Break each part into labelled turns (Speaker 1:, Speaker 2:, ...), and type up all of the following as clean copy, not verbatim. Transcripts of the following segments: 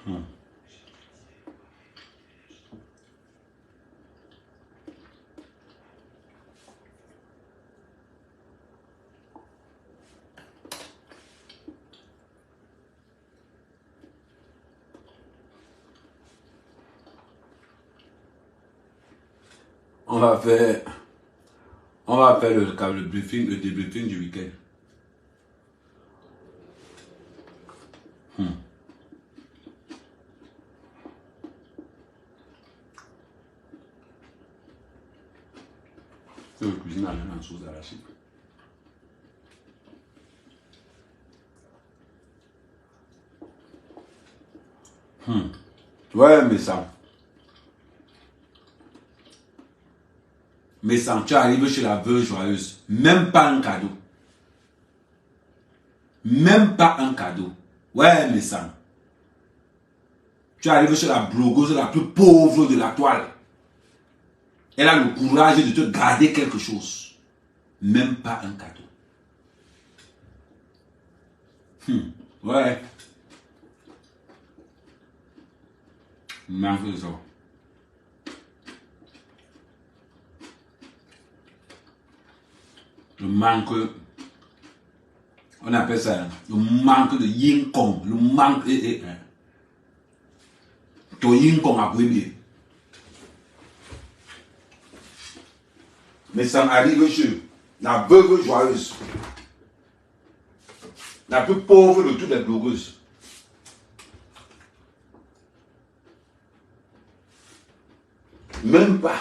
Speaker 1: On va faire le briefing, le débriefing du week-end. Je cuisine avec la sauce d'arachide. Ouais, mais ça, tu arrives chez la veuve joyeuse, même pas un cadeau. Même pas un cadeau. Ouais, mais ça. Tu arrives chez la blogueuse la plus pauvre de la toile. Elle a le courage de te garder quelque chose. Même pas un cadeau. Ouais. Manque de ça. Le manque, on appelle ça le manque de yin kong, le manque ton yin kong a brûlé. Mais ça arrive chez la veuve joyeuse, la plus pauvre de toutes les blogueuses. Même pas.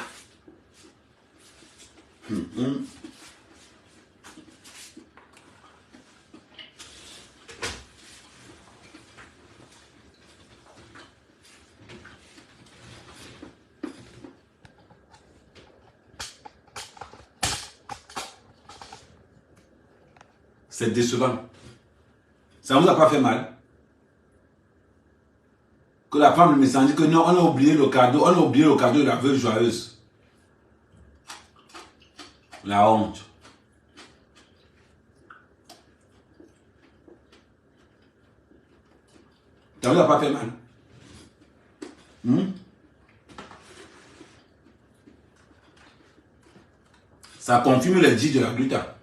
Speaker 1: C'est décevant. Ça ne vous a pas fait mal? Que la femme me dit que non, on a oublié le cadeau, de la veuve joyeuse. La honte. Ça ne vous a pas fait mal? Ça confirme les dits de la gluta.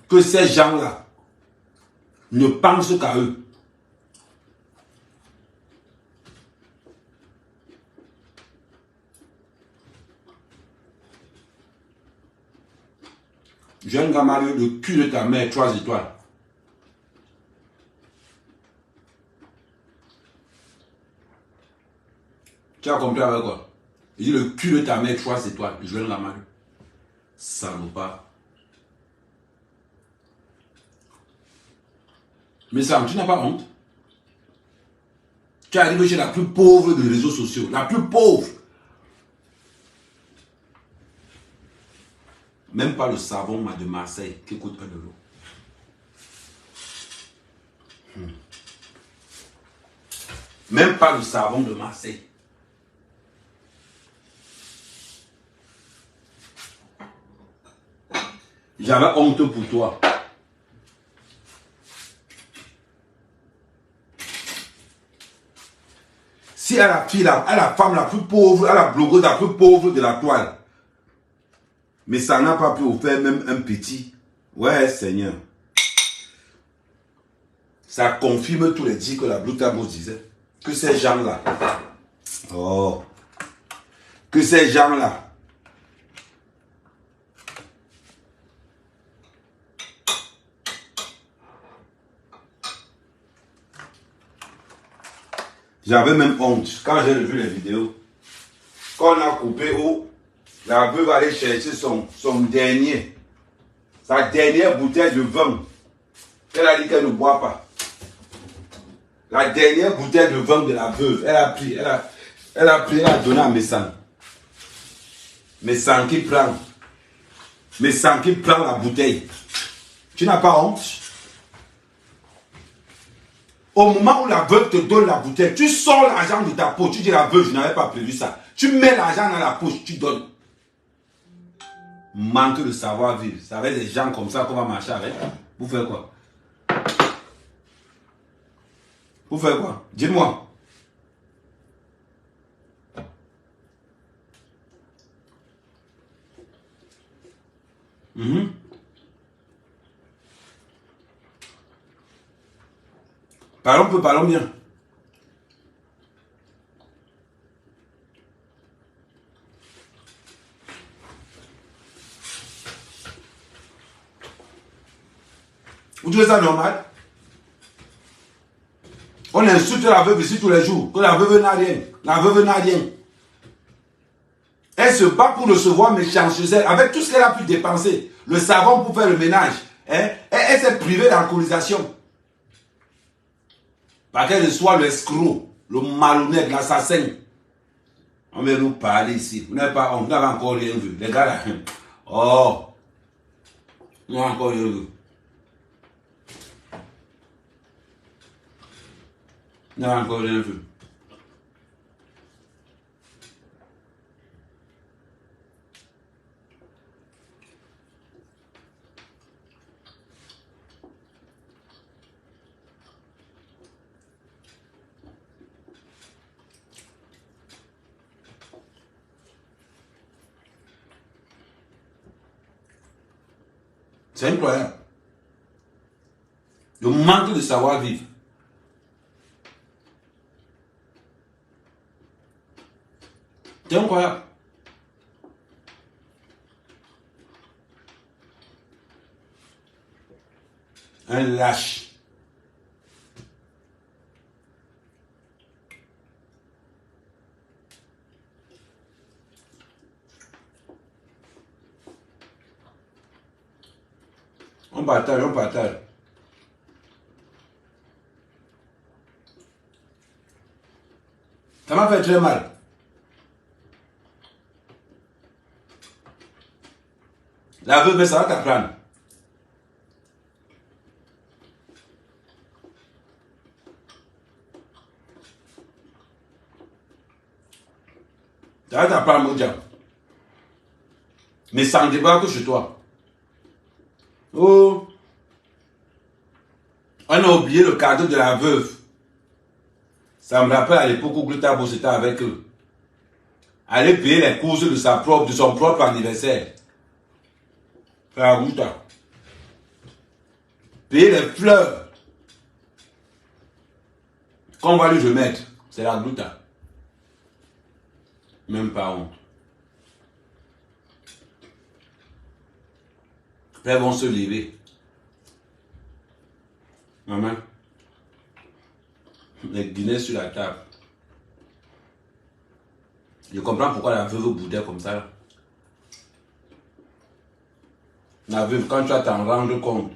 Speaker 1: Que ces gens-là ne pensent qu'à eux. Jeune gars Mario, le cul de ta mère, 3 étoiles. Tu as compris avec quoi? Il dit le cul de ta mère, 3 étoiles. Jeune gars Mario. Salopard. Mais ça, tu n'as pas honte? Tu es arrivé chez la plus pauvre des réseaux sociaux. La plus pauvre. Même pas le savon de Marseille qui coûte 1 €. Même pas le savon de Marseille. J'avais honte pour toi. Si à la fille, à la femme la plus pauvre, à la blogueuse la plus pauvre de la toile, mais ça n'a pas pu offrir même un petit. Ouais, Seigneur. Ça confirme tous les dits que la Blutabos disait. Que ces gens-là. Oh. Que ces gens-là. J'avais même honte quand j'ai revu les vidéos. Quand on a coupé où la veuve va aller chercher sa dernière bouteille de vin. Elle a dit qu'elle ne boit pas. La dernière bouteille de vin de la veuve, elle a pris, elle a donné à Messan. Messan qui prend. Messan qui prend la bouteille. Tu n'as pas honte? Au moment où la veuve te donne la bouteille, tu sors l'argent de ta poche, tu dis la veuve, je n'avais pas prévu ça. Tu mets l'argent dans la poche, tu donnes. Manque de savoir-vivre. C'est avec des gens comme ça qu'on va marcher avec. Vous faites quoi? Vous faites quoi? Dites-moi. Mhm. Parlons peu, parlons bien. Vous trouvez ça normal? On insulte la veuve ici tous les jours, que la veuve n'a rien. La veuve n'a rien. Elle se bat pour recevoir mes chances. Avec tout ce qu'elle a pu dépenser, le savon pour faire le ménage, hein, elle s'est privée d'alcoolisation. Parce qu'elle soit l'escroc, le malhonnête, l'assassin. On va nous parler ici. Vous n'avez encore rien vu. Les gars là. Oh. Vous n'avez encore rien vu. Vous n'avez encore rien vu. C'est incroyable. Le manque de savoir-vivre. C'est incroyable. Un lâche. On partage, on partage. Ça m'a fait très mal. La veuve, ça va t'apprendre. Ça va t'apprendre, mon diable. Mais ça ne débat que chez toi. Oh. On a oublié le cadeau de la veuve. Ça me rappelle à l'époque où Glutabo c'était avec eux. Aller payer les courses de son propre anniversaire. Frère Gluta. Payer les fleurs qu'on va lui remettre. C'est la Gluta. Même pas honte. Frères vont se lever. Maman. Les Guinées sur la table. Je comprends pourquoi la veuve boudait comme ça. Là. La veuve, quand tu vas t'en rendre compte.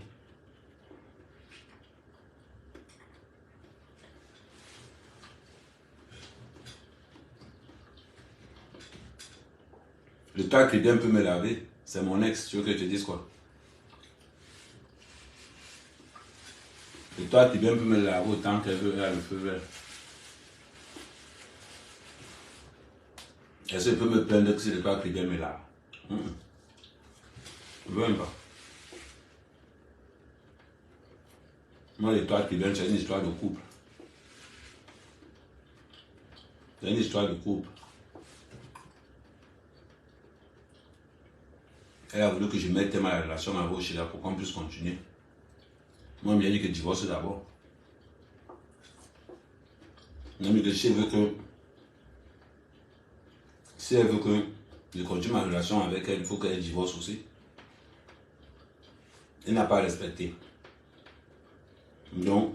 Speaker 1: Le toit qui vient peut me laver. C'est mon ex. Tu veux que je te dise quoi? Le toit qui vient peut me laver autant qu'elle veut. Elle a le feu vert. Est-ce qu'elle peut me plaindre que c'est le toit qui vient me laver? Je ne veux même pas. Moi, les toits qui viennent, c'est une histoire de couple. C'est une histoire de couple. Elle a voulu que je mette ma relation avec Sheila pour qu'on puisse continuer. Moi, je me dit que divorce d'abord. Je me dit que si elle veut que je continue ma relation avec elle, il faut qu'elle divorce aussi. Elle n'a pas respecté. Donc,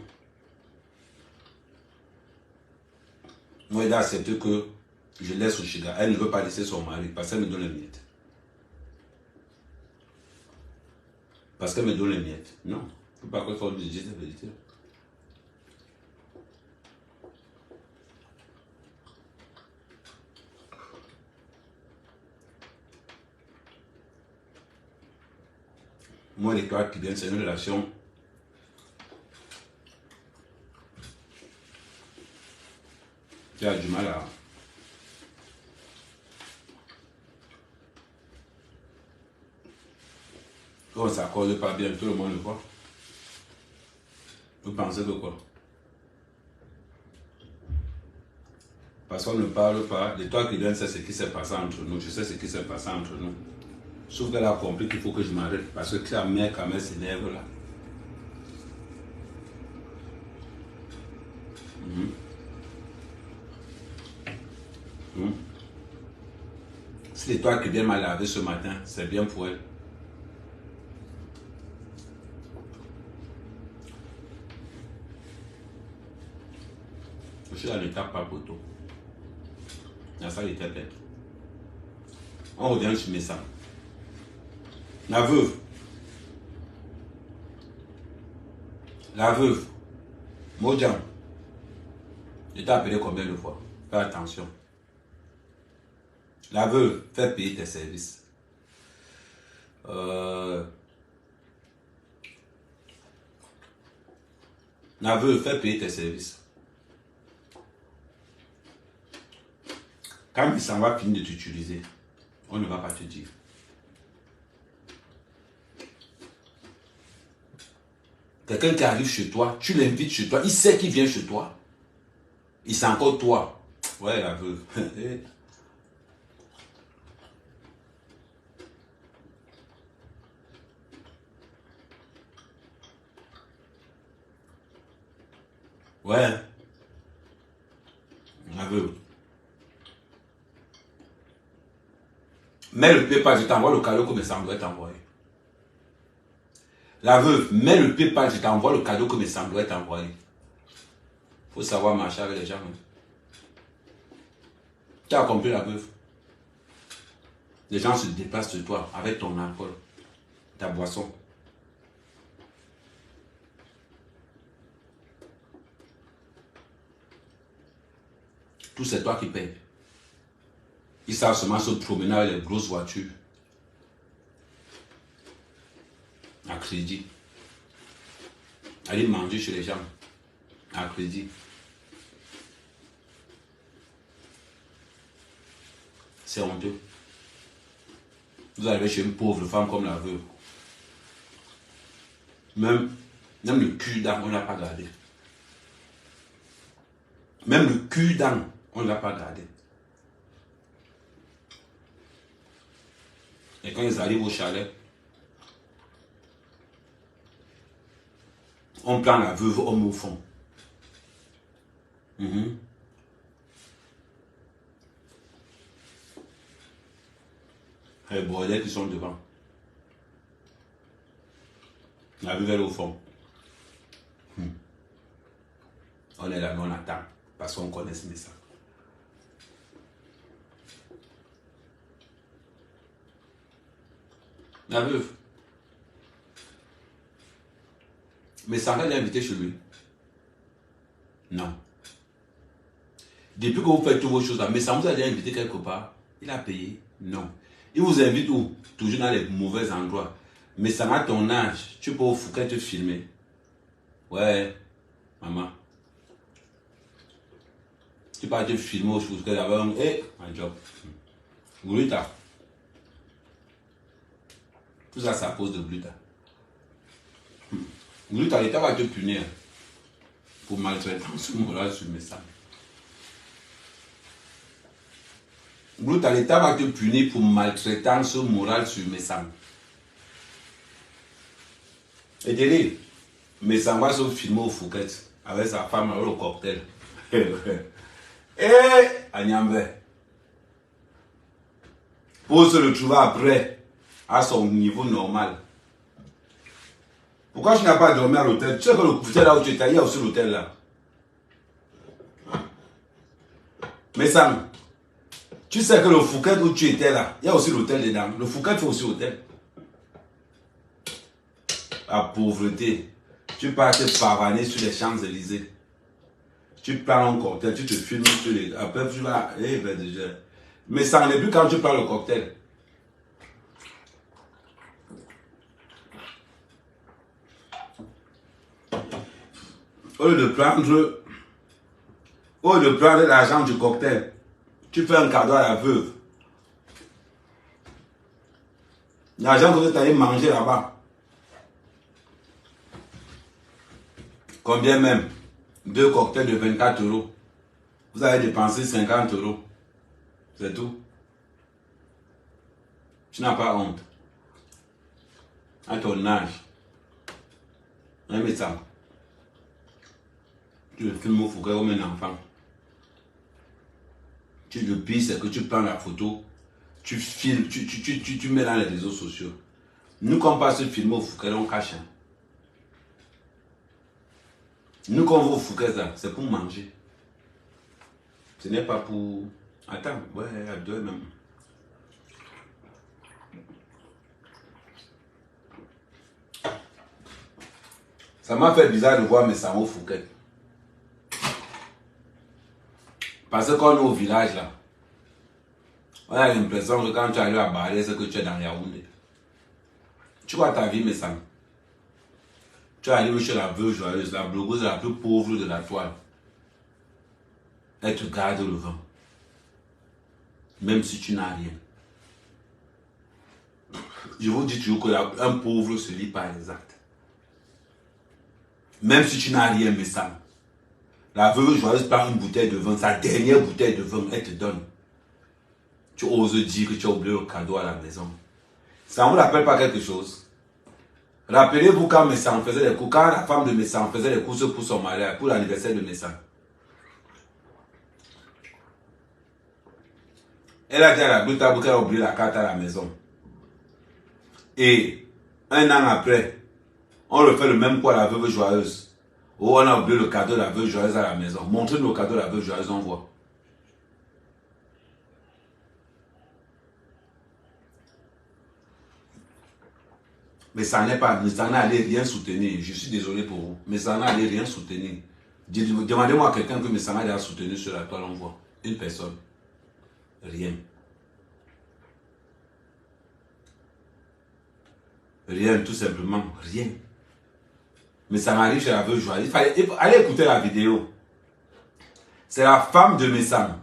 Speaker 1: moi, elle a accepté que je laisse Oshiga. Elle ne veut pas laisser son mari parce qu'elle me donne les miettes. Parce qu'elle me donne les miettes. Non. Il ne faut pas qu'il faut lui dire la vérité. Moi, les trois qui viennent, c'est une relation. Tu as du mal à. Quand on ne s'accorde pas bien, tout le monde le voit. Vous pensez que quoi? Parce qu'on ne parle pas. Les trois qui viennent, c'est ce qui s'est passé entre nous. Je sais ce qui s'est passé entre nous. Sauf qu'elle a compris qu'il faut que je m'arrête. Parce que la mère, quand même, s'énerve là. Si les toiles qui viennent m'a lavé ce matin, c'est bien pour elle. Je suis dans l'étape pas poteau. La salle était pleine. On revient sur mes sangs. La veuve. La veuve. Mojang. Je t'ai appelé combien de fois? Fais attention. La veuve, fais payer tes services. La veuve, fais payer tes services. Quand il s'en va finir de t'utiliser, on ne va pas te dire. Quelqu'un qui arrive chez toi, tu l'invites chez toi, il sait qu'il vient chez toi. Il sait encore toi. Ouais, la veuve. Ouais. La veuve. Mets le PayPal, je t'envoie le cadeau que mes sanglots t'envoyer. La veuve, mets le PayPal, je t'envoie le cadeau que mes sanglots t'envoyer. Faut savoir marcher avec les gens. Hein. Tu as compris la veuve? Les gens se déplacent sur toi avec ton alcool, ta boisson. Tout c'est toi qui payes. Ils savent seulement se promener avec les grosses voitures. À crédit. Aller manger chez les gens. À crédit. C'est honteux. Vous arrivez chez une pauvre femme comme la veuve. Même le cul d'âne, on ne l'a pas gardé. Même le cul d'âne, on ne l'a pas gardé. Et quand ils arrivent au chalet, on prend la veuve homme au fond. Les bordels qui sont devant. La veuve est au fond. On est là, mais on attend. Parce qu'on connaît ce message. La veuve. Mais Sandra l'a invité chez lui. Non. Depuis que vous faites toutes vos choses là, mais Sandra vous a déjà invité quelque part. Il a payé. Non. Il vous invite où? Toujours dans les mauvais endroits. Mais ça a ton âge. Tu peux au Fouquet te filmer. Ouais, maman. Tu peux te filmer au Fouquet d'abord. Eh, un job. Gluta. Tout ça, c'est à cause de Gluta. Gluta, l'État va te punir pour maltraitance morale sur mes sangs. Gluta, l'État va te punir pour maltraitance morale sur mes sangs. Et délire, mes sangs va se filmer au Fouquet avec sa femme avec le cocktail. Et à Niambe. Pour se retrouver après à son niveau normal. Pourquoi tu n'as pas dormi à l'hôtel? Tu sais que le hôtel là où tu étais, il y a aussi l'hôtel là. Mais Sam, tu sais que le Fouquet où tu étais là, il y a aussi l'hôtel dedans. Le Fouquet fait aussi l'hôtel. La pauvreté. Tu pars te pavaner sur les Champs-Élysées. Tu prends un cocktail, tu te filmes sur les... Après tu vas... Eh ben déjà. Mais ça n'est plus quand tu prends le cocktail. Au lieu de prendre l'argent du cocktail, tu fais un cadeau à la veuve. L'argent que tu allé manger là-bas. Combien même? 2 cocktails de 24 €. Vous avez dépensé 50 €. C'est tout. Tu n'as pas honte. à ton âge, un médecin, tu le filmes au Fouquet comme un enfant. Tu le pires, c'est que tu prends la photo, tu filmes, tu mets dans les réseaux sociaux. Nous, quand on passe se filmer au Fouquet, on cache. Hein. Nous, quand on va au Fouquet, c'est pour manger. Ce n'est pas pour... Attends, ouais, à deux même. Ça m'a fait bizarre de voir mes sangs au Fouquet. Parce que quand on est au village là, on a l'impression que quand tu arrives à Balé, c'est que tu es dans Yaoundé. Tu vois ta vie, mes sangs. Tu arrives chez la veuve joyeuse, la blogueuse la plus pauvre de la toile. Elle te garde le vent. Même si tu n'as rien. Je vous dis toujours qu'un pauvre se lit par les actes. Même si tu n'as rien, mes sangs. La veuve joyeuse prend une bouteille de vin, sa dernière bouteille de vin, elle te donne. Tu oses dire que tu as oublié le cadeau à la maison. Ça ne vous rappelle pas quelque chose? Rappelez-vous quand Messan faisait les courses, quand la femme de Messan faisait les courses pour son mariage, pour l'anniversaire de Messan. Elle a dit à la brute qu'elle a oublié la carte à la maison. Et un an après, on refait le même coup à la veuve joyeuse. Oh, on a oublié le cadeau de la veuve joyeuse à la maison. Montrez-nous le cadeau de la veuve joyeuse, on voit. Mais ça n'est pas, mais ça n'allait rien soutenir. Je suis désolé pour vous. Mais ça n'allait rien soutenir. Demandez-moi à quelqu'un que mais ça n'a rien soutenu sur la toile, on voit. Une personne. Rien. Rien, tout simplement. Rien. Mais ça m'arrive chez la veuve joyeuse. Il fallait aller écouter la vidéo. C'est la femme de Messam.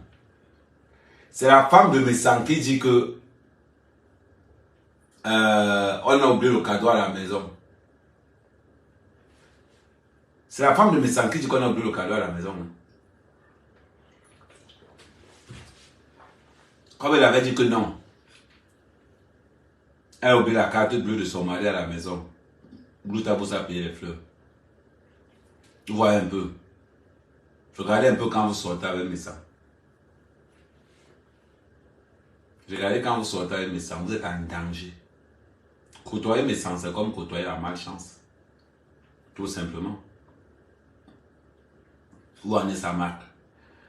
Speaker 1: C'est la femme de Messam qui dit que on a oublié le cadeau à la maison. C'est la femme de Messam qui dit qu'on a oublié le cadeau à la maison. Comme elle avait dit que non. Elle a oublié la carte bleue de son mari à la maison. Gloutabous a payé les fleurs. Vous voyez un peu. Regardez un peu quand vous sortez avec Messam. Regardez quand vous sortez avec Messam, vous êtes en danger. Côtoyer Messam, c'est comme côtoyer la malchance. Tout simplement. Où en est sa marque?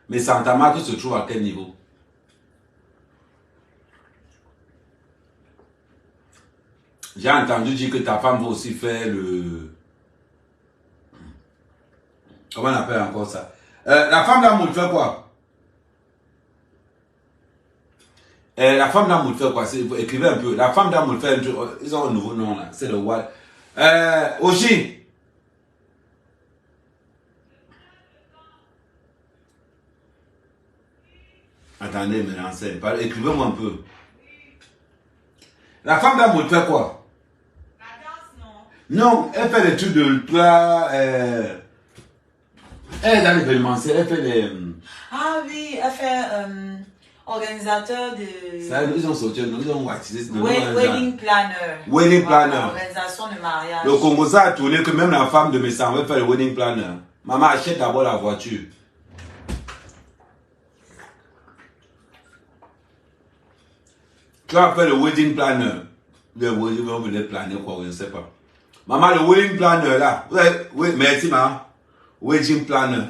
Speaker 1: Messam, ta marque se trouve à quel niveau? J'ai entendu dire que ta femme va aussi faire le... Comment on appelle encore ça? La femme d'amour fait quoi? La femme d'amour fait quoi? Écrivez un peu. La femme d'amour fait un truc. Ils ont un nouveau nom là. C'est le Wall. Oji. Attendez, mais renseigne. Écrivez-moi un peu. La femme d'amour fait quoi? La danse, non. Non, elle fait des trucs de toi. Elle est dans l'événementiel. Elle fait des.
Speaker 2: Ah oui, elle fait organisateur de.
Speaker 1: Ça, ils ont sorti, ils ont baptisé.
Speaker 2: Wedding planner.
Speaker 1: Wedding planner.
Speaker 2: Organisation de mariage.
Speaker 1: Le Congo ça a tourné que même la femme de mes sangs veut faire le wedding planner. Maman, achète d'abord la voiture. Tu vas faire le wedding planner. Le wedding, vous venez planer quoi, je ne sais pas. Maman, le wedding planner là. Oui, merci maman. Wedding planner.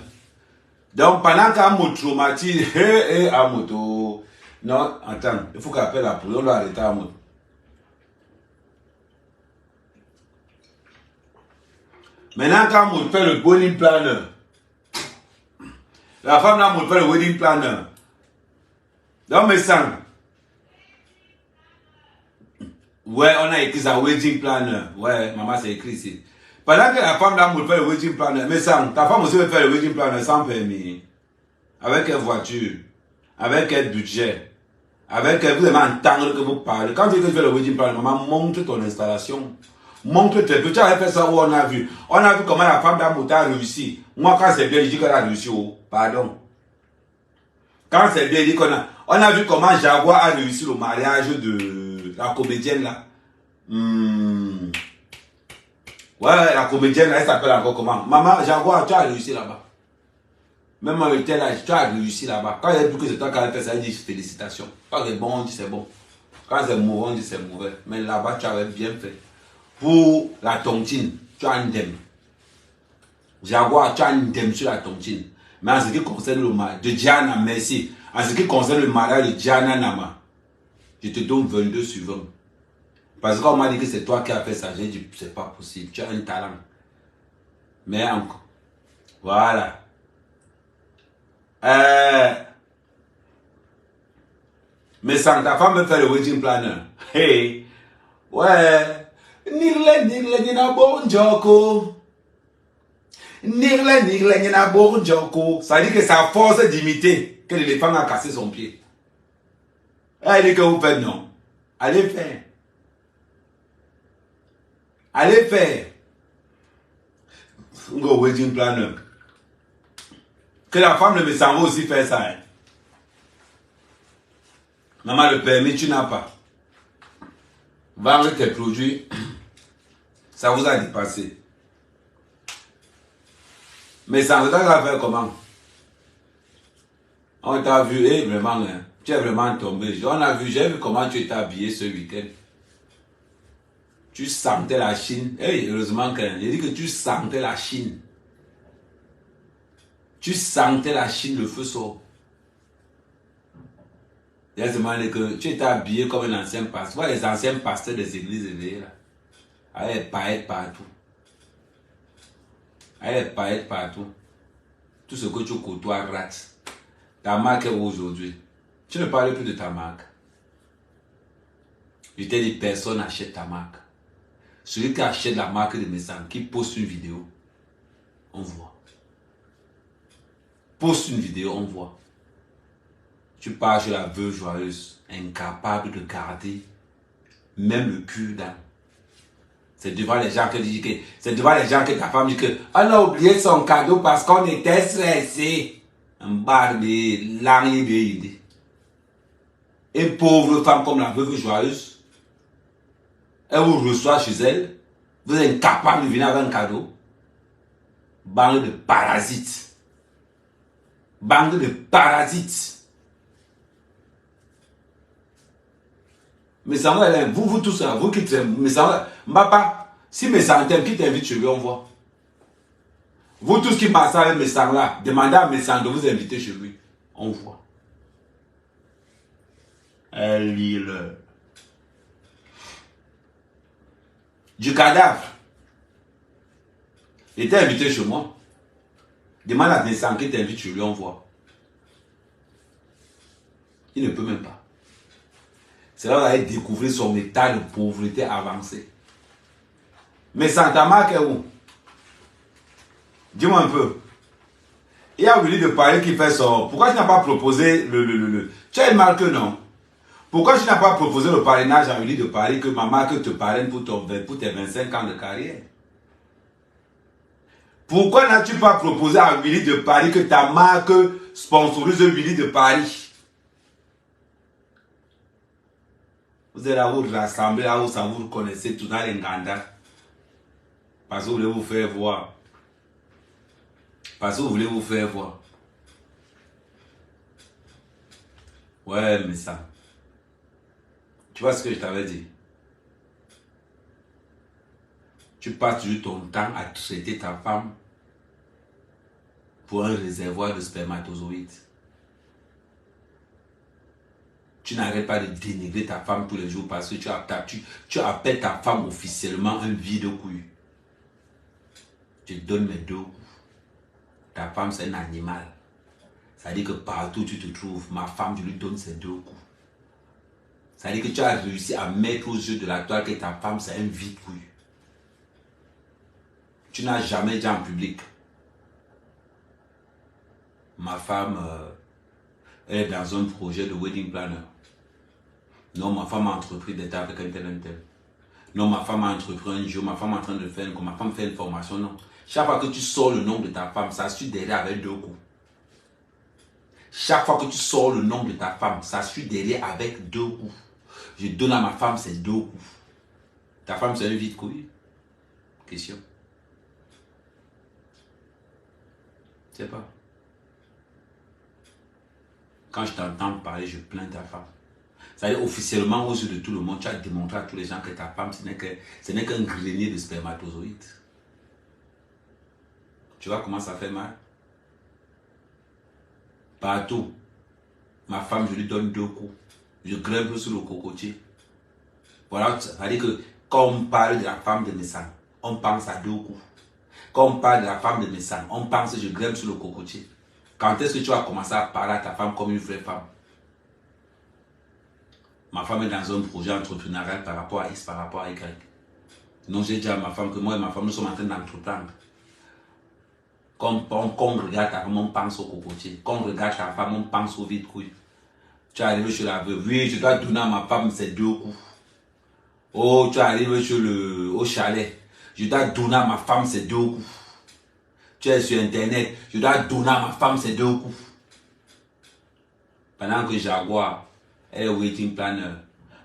Speaker 1: Donc pendant qu'à mon traumatise, à moto. Non, attends, il faut qu'elle appelle la police, on doit arrêter à moto. Maintenant, quand on fait le wedding planner, la femme là, on fait le wedding planner. Dans mes sangs. Ouais, on a écrit ça, wedding planner. Ouais, maman, c'est écrit ici. Pendant que la femme là, on fait le wedding planner, mais sangs, ta femme aussi veut faire le wedding planner sans permis. Avec quelle voiture? Avec quel budget? Avec quel... Vous allez entendre que vous parlez. Quand tu dis que tu fais le wedding planner, maman, montre ton installation. Montre tes petits. Tu avais fait ça où on a vu. On a vu comment la femme d'amour a réussi. Moi, quand c'est bien, je dis qu'elle a réussi. Oh, pardon. Quand c'est bien, je dis qu'on a... On a vu comment Jaguar a réussi le mariage de la comédienne là. Ouais, la comédienne, elle s'appelle encore comment? Maman, Jaguar, tu as réussi là-bas. Même avec tel âge, tu as réussi là-bas. Quand il y a plus que c'est toi qui as fait ça, elle dit félicitations. Quand c'est bon, on dit c'est bon. Quand c'est mauvais, on dit c'est mauvais. Mais là-bas, tu avais bien fait. Pour la tontine, tu as un dème. Jaguar, tu as un dème sur la tontine. Mais en ce qui concerne le mariage de Diana, merci. En ce qui concerne le mariage de Diana Nama, je te donne 22 sur 20. Parce qu'on m'a dit que c'est toi qui as fait ça. J'ai dit, c'est pas possible. Tu as un talent. Mais encore. Voilà. Mais sans ta femme me fait le wedding planner. Hey. Ouais. Nirle, nina bon joko. Nirle, nina bon joko. Ça dit que c'est à force d'imiter que l'éléphant a cassé son pied. Elle dit que vous faites non. Allez faire. Allez faire. Go wedding planner. Que la femme ne me s'en va aussi faire ça. Hein. Maman, le permis, tu n'as pas. Vendre tes produits, ça vous a dépassé. Mais ça ne va faire comment? On t'a vu, et vraiment, hein, tu es vraiment tombé. On a vu, j'ai vu comment tu étais habillé ce week-end. Tu sentais la Chine. Hey, heureusement que j'ai dit que tu sentais la Chine. Tu sentais la Chine, le feu sort. Il a demandé que tu étais habillé comme un ancien pasteur. Voilà les anciens pasteurs des églises éveillées là. Avec les paillettes partout. Avec les paillettes partout. Tout ce que tu côtoies rate. Ta marque est où aujourd'hui? Tu ne parles plus de ta marque. Je t'ai dit, personne n'achète ta marque. Celui qui achète la marque de Messan, qui poste une vidéo, on voit. Poste une vidéo, on voit. Tu pars chez la veuve joyeuse, incapable de garder même le cul-dent. C'est devant les gens que ta femme dit que on a oublié son cadeau parce qu'on était stressé. Un bar de l'année de une pauvre femme comme la veuve joyeuse, elle vous reçoit chez elle, vous êtes incapable de venir avec un cadeau. Bande de parasites. Bande de parasites. Mais ça va, vous tous, vous qui t'aimez, mais ça va, Mbapa, si mes centaines qui t'invitent chez lui, on voit. Vous tous qui passez avec mes sangs là, demandez à mes sangs de vous inviter chez lui, on voit. Elle du cadavre. Il était invité chez moi. Demande à mes sangs qui t'invitent chez lui, on voit. Il ne peut même pas. C'est là où vous allez découvrir son état de pauvreté avancé. Mais Santa Marque est où? Dis-moi un peu. Il y a Willy de Paris qui fait son... Pourquoi tu n'as pas proposé le... Tu as une marque, non? Pourquoi tu n'as pas proposé le parrainage à Willy de Paris que ma marque te parraine pour tes 25 ans de carrière? Pourquoi n'as-tu pas proposé à Willy de Paris que ta marque sponsorise Willy de Paris? Vous êtes là, vous rassemblez, là où ça vous reconnaissez tout dans les Nganda. Parce que vous voulez vous faire voir. Parce que vous voulez vous faire voir. Ouais, mais ça. Tu vois ce que je t'avais dit? Tu passes toujours ton temps à traiter ta femme pour un réservoir de spermatozoïdes. Tu n'arrêtes pas de dénigrer ta femme tous les jours parce que tu appelles ta femme officiellement un vide-couille. Tu donnes mes 2 coups. Ta femme, c'est un animal. Ça dit que partout où tu te trouves, ma femme, je lui donne ses 2 coups. Ça dit que tu as réussi à mettre aux yeux de la toile que ta femme, c'est un vide-couille. Tu n'as jamais dit en public. Ma femme, elle est dans un projet de wedding planner. Non, ma femme a entrepris d'être avec un tel. Non, ma femme a entrepris un jour, ma femme est en train de faire, ma femme fait une formation, non. Chaque fois que tu sors le nom de ta femme, ça suit derrière avec 2 coups. Chaque fois que tu sors le nom de ta femme, ça suit derrière avec 2 coups. Je donne à ma femme ces 2 coups. Ta femme, c'est un vide-couille? Question. Je sais pas. Quand je t'entends parler, je plains ta femme. C'est-à-dire officiellement aux yeux de tout le monde, tu as démontré à tous les gens que ta femme, ce n'est qu'un grenier de spermatozoïdes. Tu vois comment ça fait mal? Partout. Ma femme, je lui donne 2 coups. Je grimpe sur le cocotier. Voilà, ça veut dire que quand on parle de la femme de mes sangs, on pense à 2 coups. Quand on parle de la femme de mes sangs, on pense que je grimpe sur le cocotier. Quand est-ce que tu vas commencer à parler à ta femme comme une vraie femme? Ma femme est dans un projet entrepreneurial par rapport à X, par rapport à Y. Donc j'ai dit à ma femme que moi et ma femme, nous sommes en train d'entreprendre. Quand on regarde ta femme, on pense au cocotier. Quand on regarde ta femme, on pense au vide-couille. Tu es arrivé chez la veuve. Oui, je dois donner à ma femme ces 2 coups. Oh, tu es arrivé au chalet. Je dois donner à ma femme ces 2 coups. Tu es sur Internet. Je dois donner à ma femme ces 2 coups. Pendant que Jaguar est waiting planner.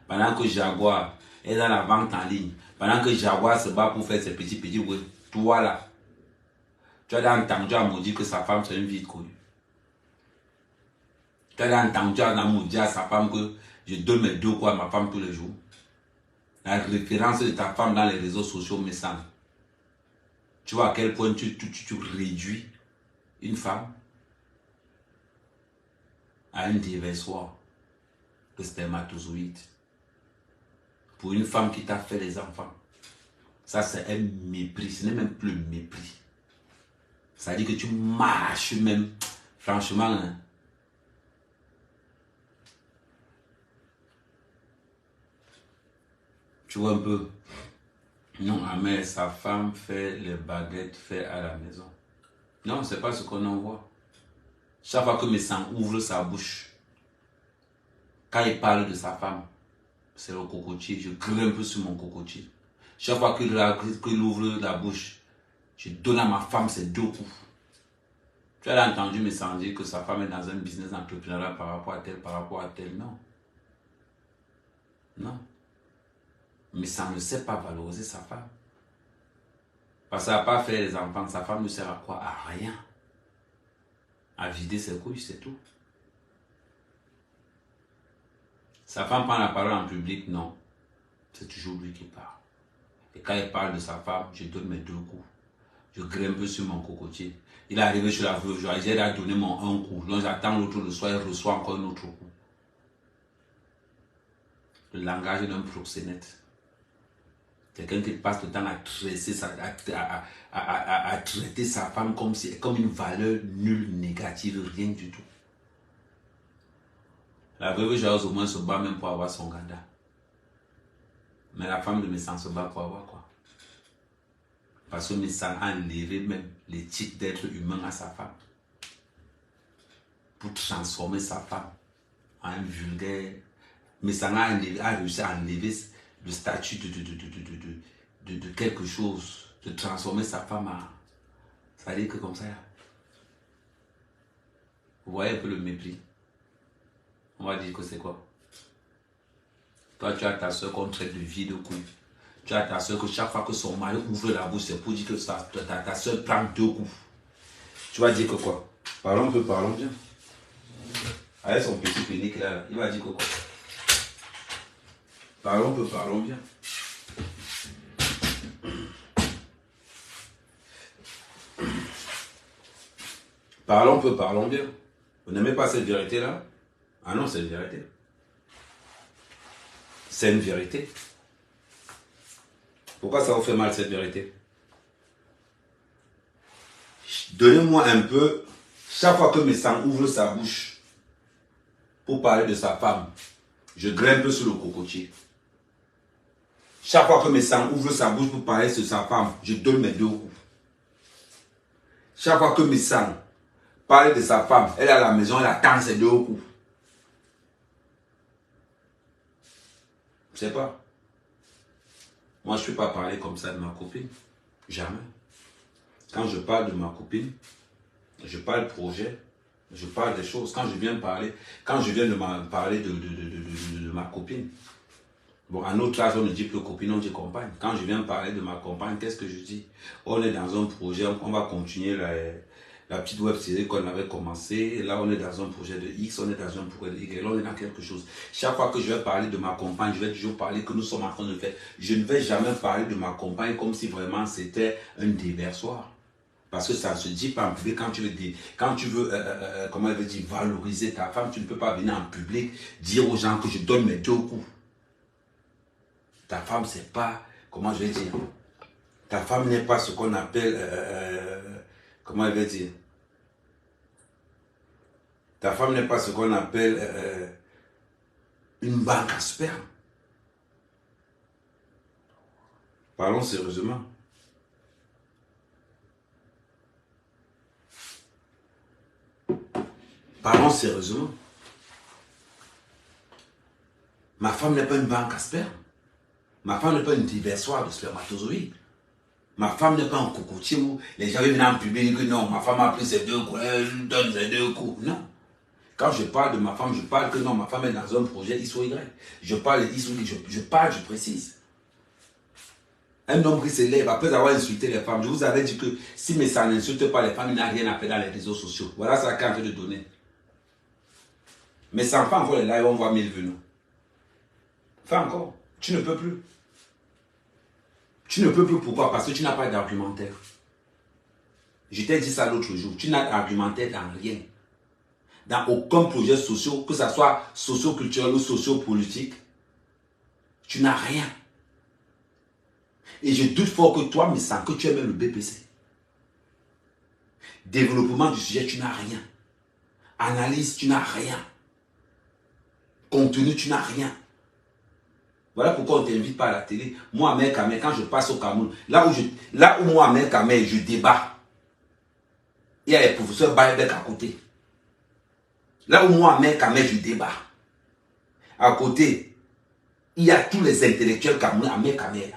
Speaker 1: Pendant que Jaguar est dans la vente en ligne. Pendant que Jaguar se bat pour faire ses petits oui. Toi là. Tu as entendu à me dire que sa femme c'est une vide couille. Tu as entendu à me dire à sa femme que je donne mes 2 coups à ma femme tous les jours. La référence de ta femme dans les réseaux sociaux me semble. Tu vois à quel point tu réduis une femme à un déversoir de spermatozoïdes. Pour une femme qui t'a fait les enfants. Ça c'est un mépris, ce n'est même plus le mépris. Ça veut dire que tu marches même, franchement. Hein. Tu vois un peu. Non, mais sa femme fait les baguettes faites à la maison. Non, c'est pas ce qu'on en voit. Chaque fois que mes sangs ouvre sa bouche, quand il parle de sa femme, c'est le cocotier. Je grimpe sur mon cocotier. Chaque fois qu'il ouvre la bouche, je donne à ma femme ces 2 coups. Tu as entendu me sans dire que sa femme est dans un business entrepreneurial par rapport à tel. Non. Non. Mais ça ne sait pas valoriser sa femme. Parce qu'elle n'a pas fait les enfants, sa femme ne sert à quoi? À rien. À vider ses couilles, c'est tout. Sa femme prend la parole en public, non. C'est toujours lui qui parle. Et quand il parle de sa femme, je donne mes 2 coups. Je grimpe sur mon cocotier. Il est arrivé sur la veuve, j'ai donné mon 1 coup. Donc j'attends l'autre le soir, il reçoit encore un autre coup. Le langage d'un proxénète. Quelqu'un qui passe le temps à traiter sa femme comme une valeur nulle, négative, rien du tout. La veuve Joyeuse au moins se bat même pour avoir son ganda. Mais la femme de Messan se bat pour avoir quoi? Parce que Messan a enlevé même les titres d'être humain à sa femme. Pour transformer sa femme en un vulgaire. Messan a réussi à enlever le statut de quelque chose. De transformer sa femme en... Ça veut dire que comme ça. Vous voyez un peu le mépris. On va dire que c'est quoi? Toi, tu as ta soeur qu'on traite de vie de couille. Tu as ta soeur que chaque fois que son mari ouvre la bouche, c'est pour dire que ta soeur prend 2 coups. Tu vas dire que quoi? Parlons bien. Avec son petit clinique là, il va dire que quoi? Parlons bien. Parlons bien. Vous n'aimez pas cette vérité là? Ah non, c'est une vérité. C'est une vérité. Pourquoi ça vous fait mal cette vérité? Donnez-moi un peu, chaque fois que Messan ouvre sa bouche pour parler de sa femme, je grimpe sur le cocotier. Chaque fois que Messan ouvre sa bouche pour parler de sa femme, je donne mes 2 coups. Chaque fois que Messan parle de sa femme, elle est à la maison, elle attend ses 2 coups. Je sais pas. Moi, je ne peux pas parler comme ça de ma copine. Jamais. Quand je parle de ma copine, je parle projet, je parle des choses. Quand je viens de parler de ma copine, bon, à notre âge, on ne dit plus copine, on dit compagne. Quand je viens parler de ma compagne, qu'est-ce que je dis? On est dans un projet, on va continuer la petite web série qu'on avait commencé. Là, on est dans un projet de X, on est dans un projet de Y, là, on est dans quelque chose. Chaque fois que je vais parler de ma compagne, je vais toujours parler que nous sommes en train de faire. Je ne vais jamais parler de ma compagne comme si vraiment c'était un déversoir. Parce que ça ne se dit pas en public. Quand tu veux comment elle veut dire, valoriser ta femme, tu ne peux pas venir en public dire aux gens que je donne mes 2 coups. Ta femme, c'est pas, comment je vais dire, ta femme n'est pas ce qu'on appelle, comment elle veut dire, ta femme n'est pas ce qu'on appelle une banque à sperme. Parlons sérieusement. Parlons sérieusement. Ma femme n'est pas une banque à sperme. Ma femme n'est pas une diversoire de spermatozoïdes. Ma femme n'est pas un cocotier où les gens viennent en public et disent que non, ma femme a pris ses 2 coups, elle donne ses 2 coups. Non. Quand je parle de ma femme, je parle que non, ma femme est dans un projet X ou Y. Je parle de X ou Y, je parle, je précise. Un homme qui s'élève après avoir insulté les femmes, je vous avais dit que si mes ça n'insulte pas les femmes, il n'a rien à faire dans les réseaux sociaux. Voilà ça qu'il est en train de donner. Mais sans pas encore les lives, on voit 1000 vues. Fais encore. Tu ne peux plus. Tu ne peux plus, pourquoi? Parce que tu n'as pas d'argumentaire. Je t'ai dit ça l'autre jour. Tu n'as d'argumentaire dans rien. Dans aucun projet social, que ce soit socio-culturel ou socio-politique, tu n'as rien. Et je doute fort que toi, mais sans que tu aimes le BPC. Développement du sujet, tu n'as rien. Analyse, tu n'as rien. Contenu, tu n'as rien. Voilà pourquoi on ne t'invite pas à la télé. Moi, Ahmed Kamel, quand je passe au Cameroun, là où moi, Ahmed Kamel, je débat, il y a les professeurs Baïbek à côté. Là où moi, Ahmed Kamel, je débat, à côté, il y a tous les intellectuels camerounais, Ahmed Kamel.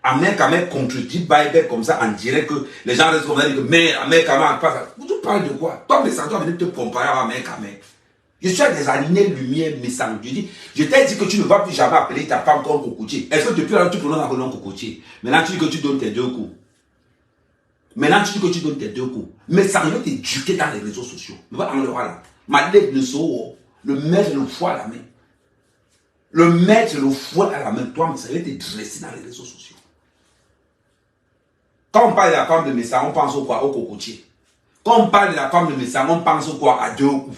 Speaker 1: Ahmed Kamel contredit Baïbek comme ça, en direct que les gens restent comme ça, mais Ahmed Kamel, tu parles de quoi? Toi, mais ça doit venir te comparer à Ahmed Kamel. Je suis à des années-lumière, mais ça me dit, je t'ai dit que tu ne vas plus jamais appeler ta femme comme cocotier. Est-ce que depuis là, tu prononces un nom cocotier? Maintenant, tu dis que tu donnes tes 2 coups. Maintenant, tu dis que tu donnes tes 2 coups. Mais ça veut t'éduquer dans les réseaux sociaux. Mais voilà, là. Ma lèvre le saut, le mettre le foie à la main. Le mettre le foie à la main, toi, ça veut te dresser dans les réseaux sociaux. Quand on parle de la femme de Messa, on pense au quoi? Au cocotier. Quand on parle de la femme de Messa, on pense au quoi? À 2 coups.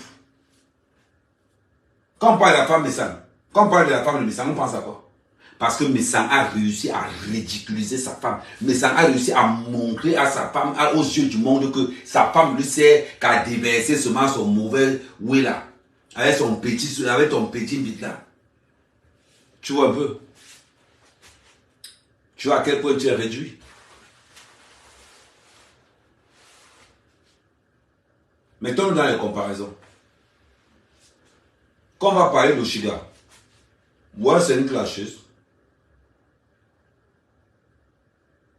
Speaker 1: Quand on parle de la femme de Messang, on pense à quoi? Parce que Messang a réussi à ridiculiser sa femme. Messang a réussi à montrer à sa femme, aux yeux du monde, que sa femme lui sert qu'à déverser seulement son mauvais oui là. Avec ton petit bit là. Tu vois un peu? Tu vois à quel point tu es réduit? Mettons-nous dans les comparaisons. Quand on va parler d'Oshiga, moi c'est une clasheuse.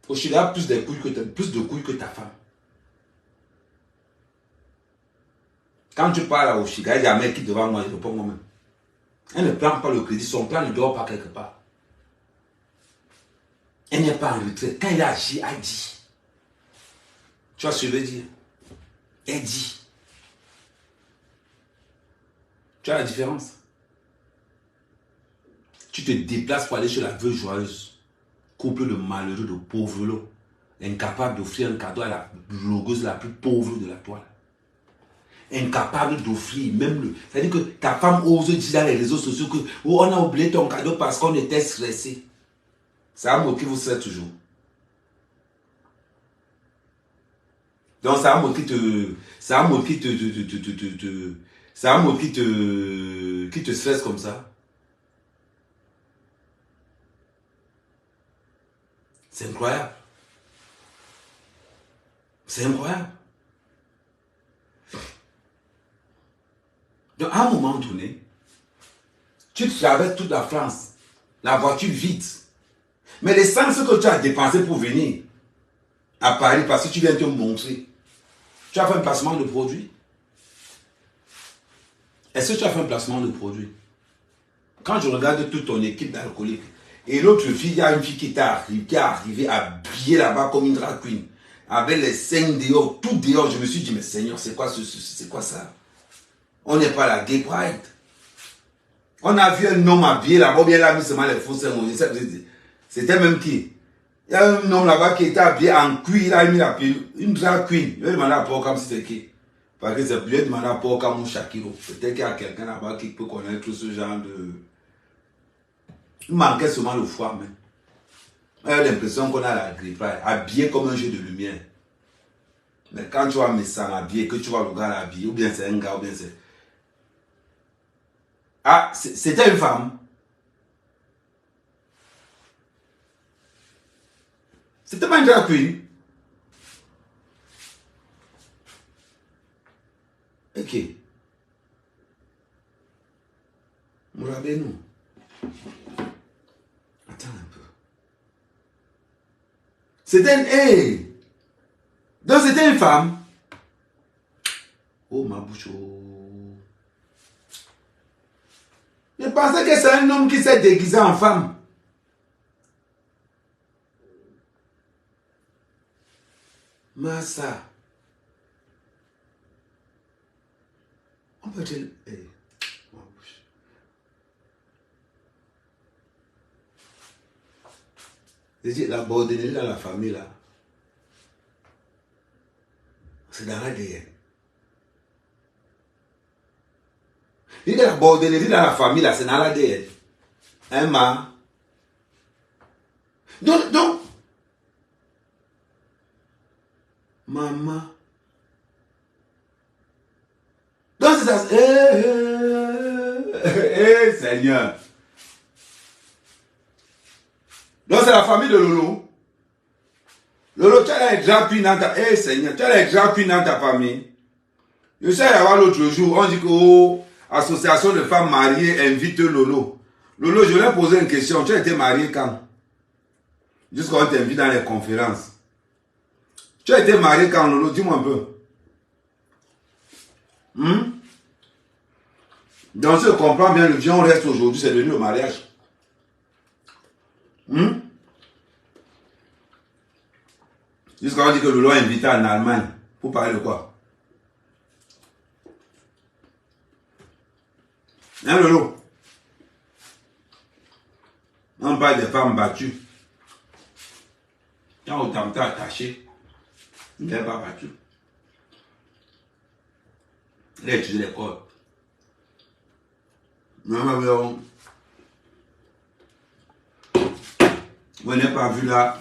Speaker 1: Oshiga a plus de couilles que ta femme. Quand tu parles à Oshiga, il y a un mec qui est devant moi, je réponds moi-même. Elle ne prend pas le crédit, son plan ne dort pas quelque part. Elle n'est pas en retraite. Quand il agit, elle dit. Tu vois ce que je veux dire? Elle dit. Tu as la différence. Tu te déplaces pour aller chez la veuve joyeuse. Couple de malheureux, de pauvres lots. Incapable d'offrir un cadeau à la blogueuse la plus pauvre de la toile. Incapable d'offrir même le... C'est-à-dire que ta femme ose dire dans les réseaux sociaux que oh, on a oublié ton cadeau parce qu'on était stressé. C'est un mot qui vous stresse toujours. Donc c'est un mot qui te... C'est un mot qui te... C'est un mot qui te stresse comme ça. C'est incroyable. C'est incroyable. Donc à un moment donné, tu traverses toute la France, la voiture vide. Mais l'essence que tu as dépensé pour venir à Paris, parce que tu viens te montrer, tu as fait un placement de produit. Est-ce que tu as fait un placement de produit? Quand je regarde toute ton équipe d'alcooliques, et l'autre fille, il y a une fille qui est arrivée habillée là-bas comme une drag queen, avec les seins dehors, tout dehors. Je me suis dit, mais Seigneur, c'est quoi ça? On n'est pas à la Gay Pride. On a vu un homme habillé là-bas, bien là, mis seulement les faux seins. C'était même qui? Il y a un homme là-bas qui était habillé en cuir, il a mis la pile, une drag queen. Je vais demander à Paul comme si c'était qui. Parce que c'est plus demander à Paul comme Shakiro. Peut-être qu'il y a quelqu'un là-bas qui peut connaître tout ce genre de... Il manquait seulement le foie, mais... On a l'impression qu'on a la grippe, habillé comme un jeu de lumière. Mais quand tu vois mes sangs habillés, que tu vois le gars habillé, ou bien c'est un gars, ou bien c'est... Ah, c'était une femme. C'était pas une drag queen. Ok. Mourabé-nous. Attends un peu. C'était une... Hey! Donc c'était une femme. Oh ma bouche. Oh. Je pensais que c'est un homme qui s'est déguisé en femme. Massa. On peut dire... Hey. Ma bouche. J'ai dit, la bordellerie dans la famille là. C'est dans l'ADN. Il y a la bordellerie dans la famille là, c'est dans l'ADN. Hein, ma? Donc, maman. Donc c'est ça. Seigneur. Donc c'est la famille de Lolo. Lolo, tu as les drag queens dans ta... Seigneur, tu as les drag queens dans ta famille. Je suis allé voir l'autre jour, on dit que association de femmes mariées invite Lolo. Lolo, je voulais poser une question. Tu as été marié quand? Jusqu'à on t'invite dans les conférences. Tu as été marié quand, Lolo? Dis-moi un peu. Donc, si je comprends bien, le vieux on reste aujourd'hui, c'est devenu le mariage. Jusqu'à on dit que Lolo est invité en Allemagne. Pour parler de quoi? Hein, Lolo? On parle des femmes battues. Quand on t'a attaché, il n'est pas battu. Il a étudié l'école. Vous n'avez pas vu là.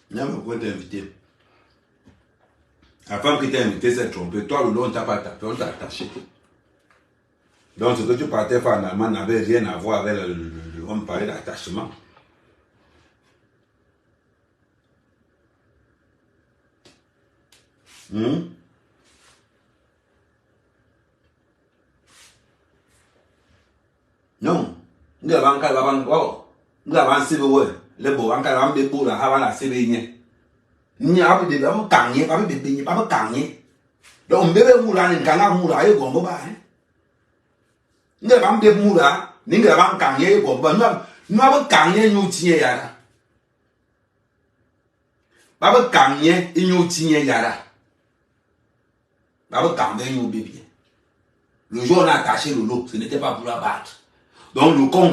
Speaker 1: Il n'a pas pourquoi t'inviter. La femme qui t'a invité s'est trompée. Toi, Lolo, on ne t'a pas tapé, on t'a attaché. Donc, ce que tu partais faire en Allemagne n'avait rien à voir avec on parlait d'attachement. Non. Nous avons les beaux en cas de beaux là avant la série. Ni a pas de gagner, pas de baigner, pas de gagner. Donc bébé moula ni kanga moula e gombo ba. Ni avons des moula, ni avons gagner gombo. Nous avons gagné nous tiens yara. Pas gagner nous tiens yara. Pas gagner nous bébé. Le jour on a attaché Lolo, ce n'était pas pour la battre. Donc, quand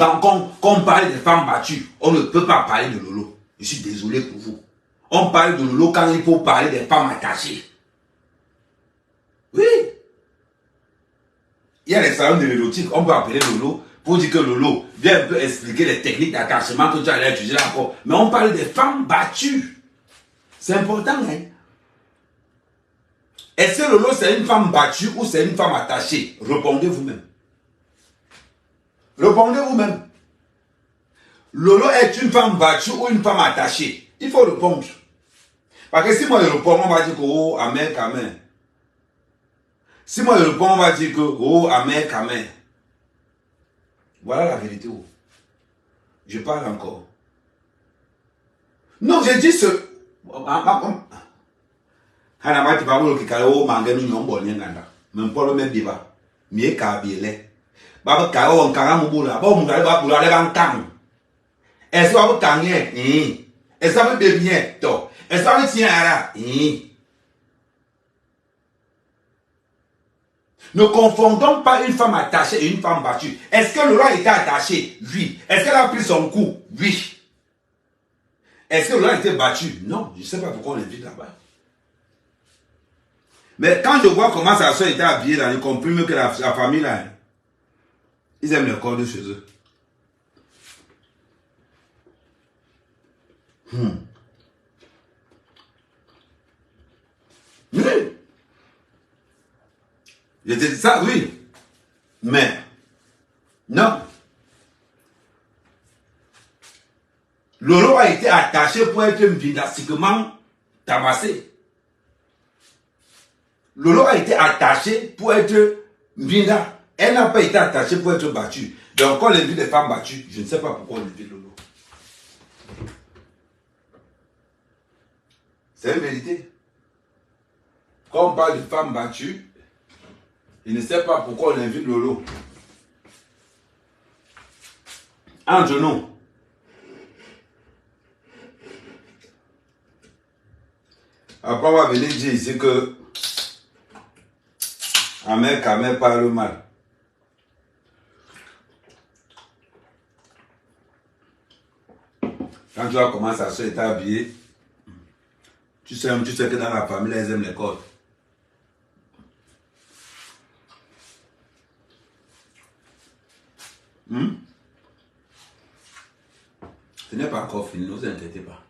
Speaker 1: on parle des femmes battues, on ne peut pas parler de Lolo. Je suis désolé pour vous. On parle de Lolo quand il faut parler des femmes attachées. Oui. Il y a les salons de l'érotique, on peut appeler Lolo pour dire que Lolo vient un peu expliquer les techniques d'attachement que tu as étudier encore. Mais on parle des femmes battues. C'est important, hein. Est-ce que Lolo c'est une femme battue ou c'est une femme attachée? Répondez vous-même. Répondez vous-même. Lolo est une femme battue ou une femme attachée? Il faut répondre. Parce que si moi je réponds, on va dire que oh, amen, amen. Si moi je réponds, on va dire que oh, amen, amen. Voilà la vérité. Je parle encore. Non, je dis ce. Hanamati Pablo qui calait mangenu nyombo nyanganda. Même pas le même débat. Mieux qu'abilé. Baba kao on kanga mubula. Bon mugale ba bula le ban kang. Est-ce que vous gagnez? Elle savait bien. Donc, elle savait tiens à la. Ne confondons pas une femme attachée et une femme battue. Est-ce que Lola était attachée? Oui. Est-ce qu'elle a pris son coup? Oui. Est-ce que Lola était battue? Non. Je ne sais pas pourquoi on l'invite là-bas. Mais quand je vois comment sa soeur était habillée là, je comprends mieux que la famille là. Ils aiment les cordes chez eux. Oui. J'étais ça, oui. Mais, non. Lolo a été attaché pour être dynastiquement tabassé. Lolo a été attaché pour être Mbinda. Elle n'a pas été attachée pour être battue. Donc, quand on invite des femmes battues, je ne sais pas pourquoi on invite Lolo. C'est une vérité. Quand on parle de femmes battues, je ne sais pas pourquoi on invite Lolo. Entre nous. Après, on va venir dire ici que Ahmed Kamel parle mal. Quand tu vois comment sa soeur est habillée, tu sais que dans la famille, ils aiment les cordes. Ce n'est pas encore fini, ne vous inquiétez pas.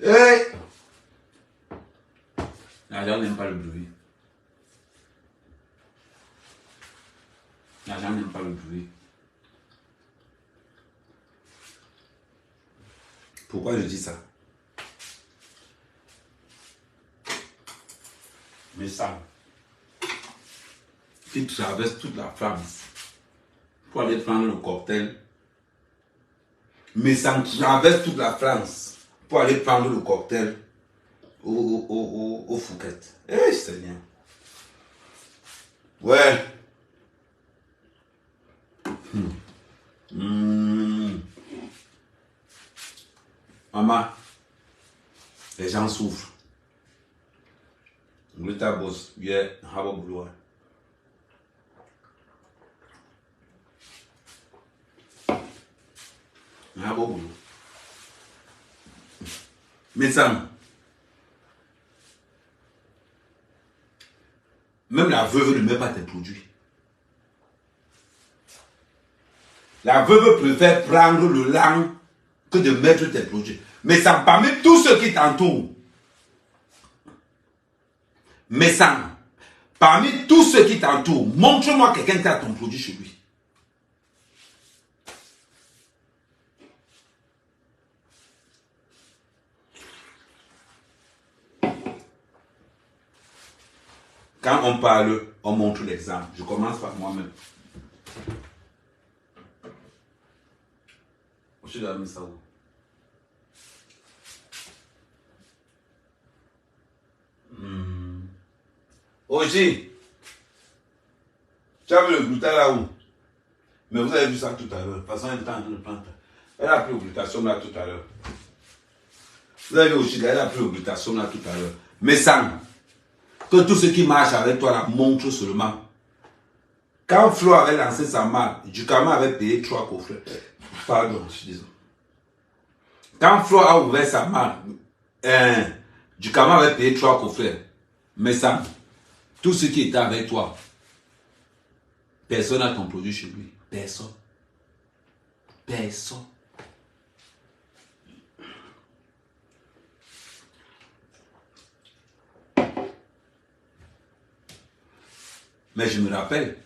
Speaker 1: Hey! L'argent n'aime pas le bruit. L'argent n'aime pas le bruit. Pourquoi je dis ça? Mais ça, qui traverse toute la France pour aller prendre le cocktail. Mais ça traverse toute la France pour aller prendre le cocktail au Fouquet. Eh, c'est bien. Ouais. Maman, les gens souffrent. L'État bosse, il y a un boulot. Un bon boulot. Mais ça, même la veuve ne met pas tes produits. La veuve préfère prendre le lard que de mettre tes produits. Mais ça, parmi tous ceux qui t'entourent, mais ça, parmi tous ceux qui t'entourent, montre-moi quelqu'un qui a ton produit chez lui. Quand on parle, on montre l'exemple. Je commence par moi-même. Je dois mettre ça où? Oji, tu as vu le gluten là où? Mais vous avez vu ça tout à l'heure. De toute façon, elle est en train de prendre. Elle a pris le glutathione là tout à l'heure. Vous avez vu aussi, elle a pris le glutathione là tout à l'heure. Mais ça, que tout ce qui marche avec toi là montre seulement. Quand Flo avait lancé sa marque, Dukama avait payé 3 coffrets. Pardon, je suis désolé. Quand Flo a ouvert sa marque, Dukama avait payé 3 coffrets. Mais ça, tout ce qui était avec toi, personne n'a ton produit chez lui. Personne. Personne. Mais je me rappelle,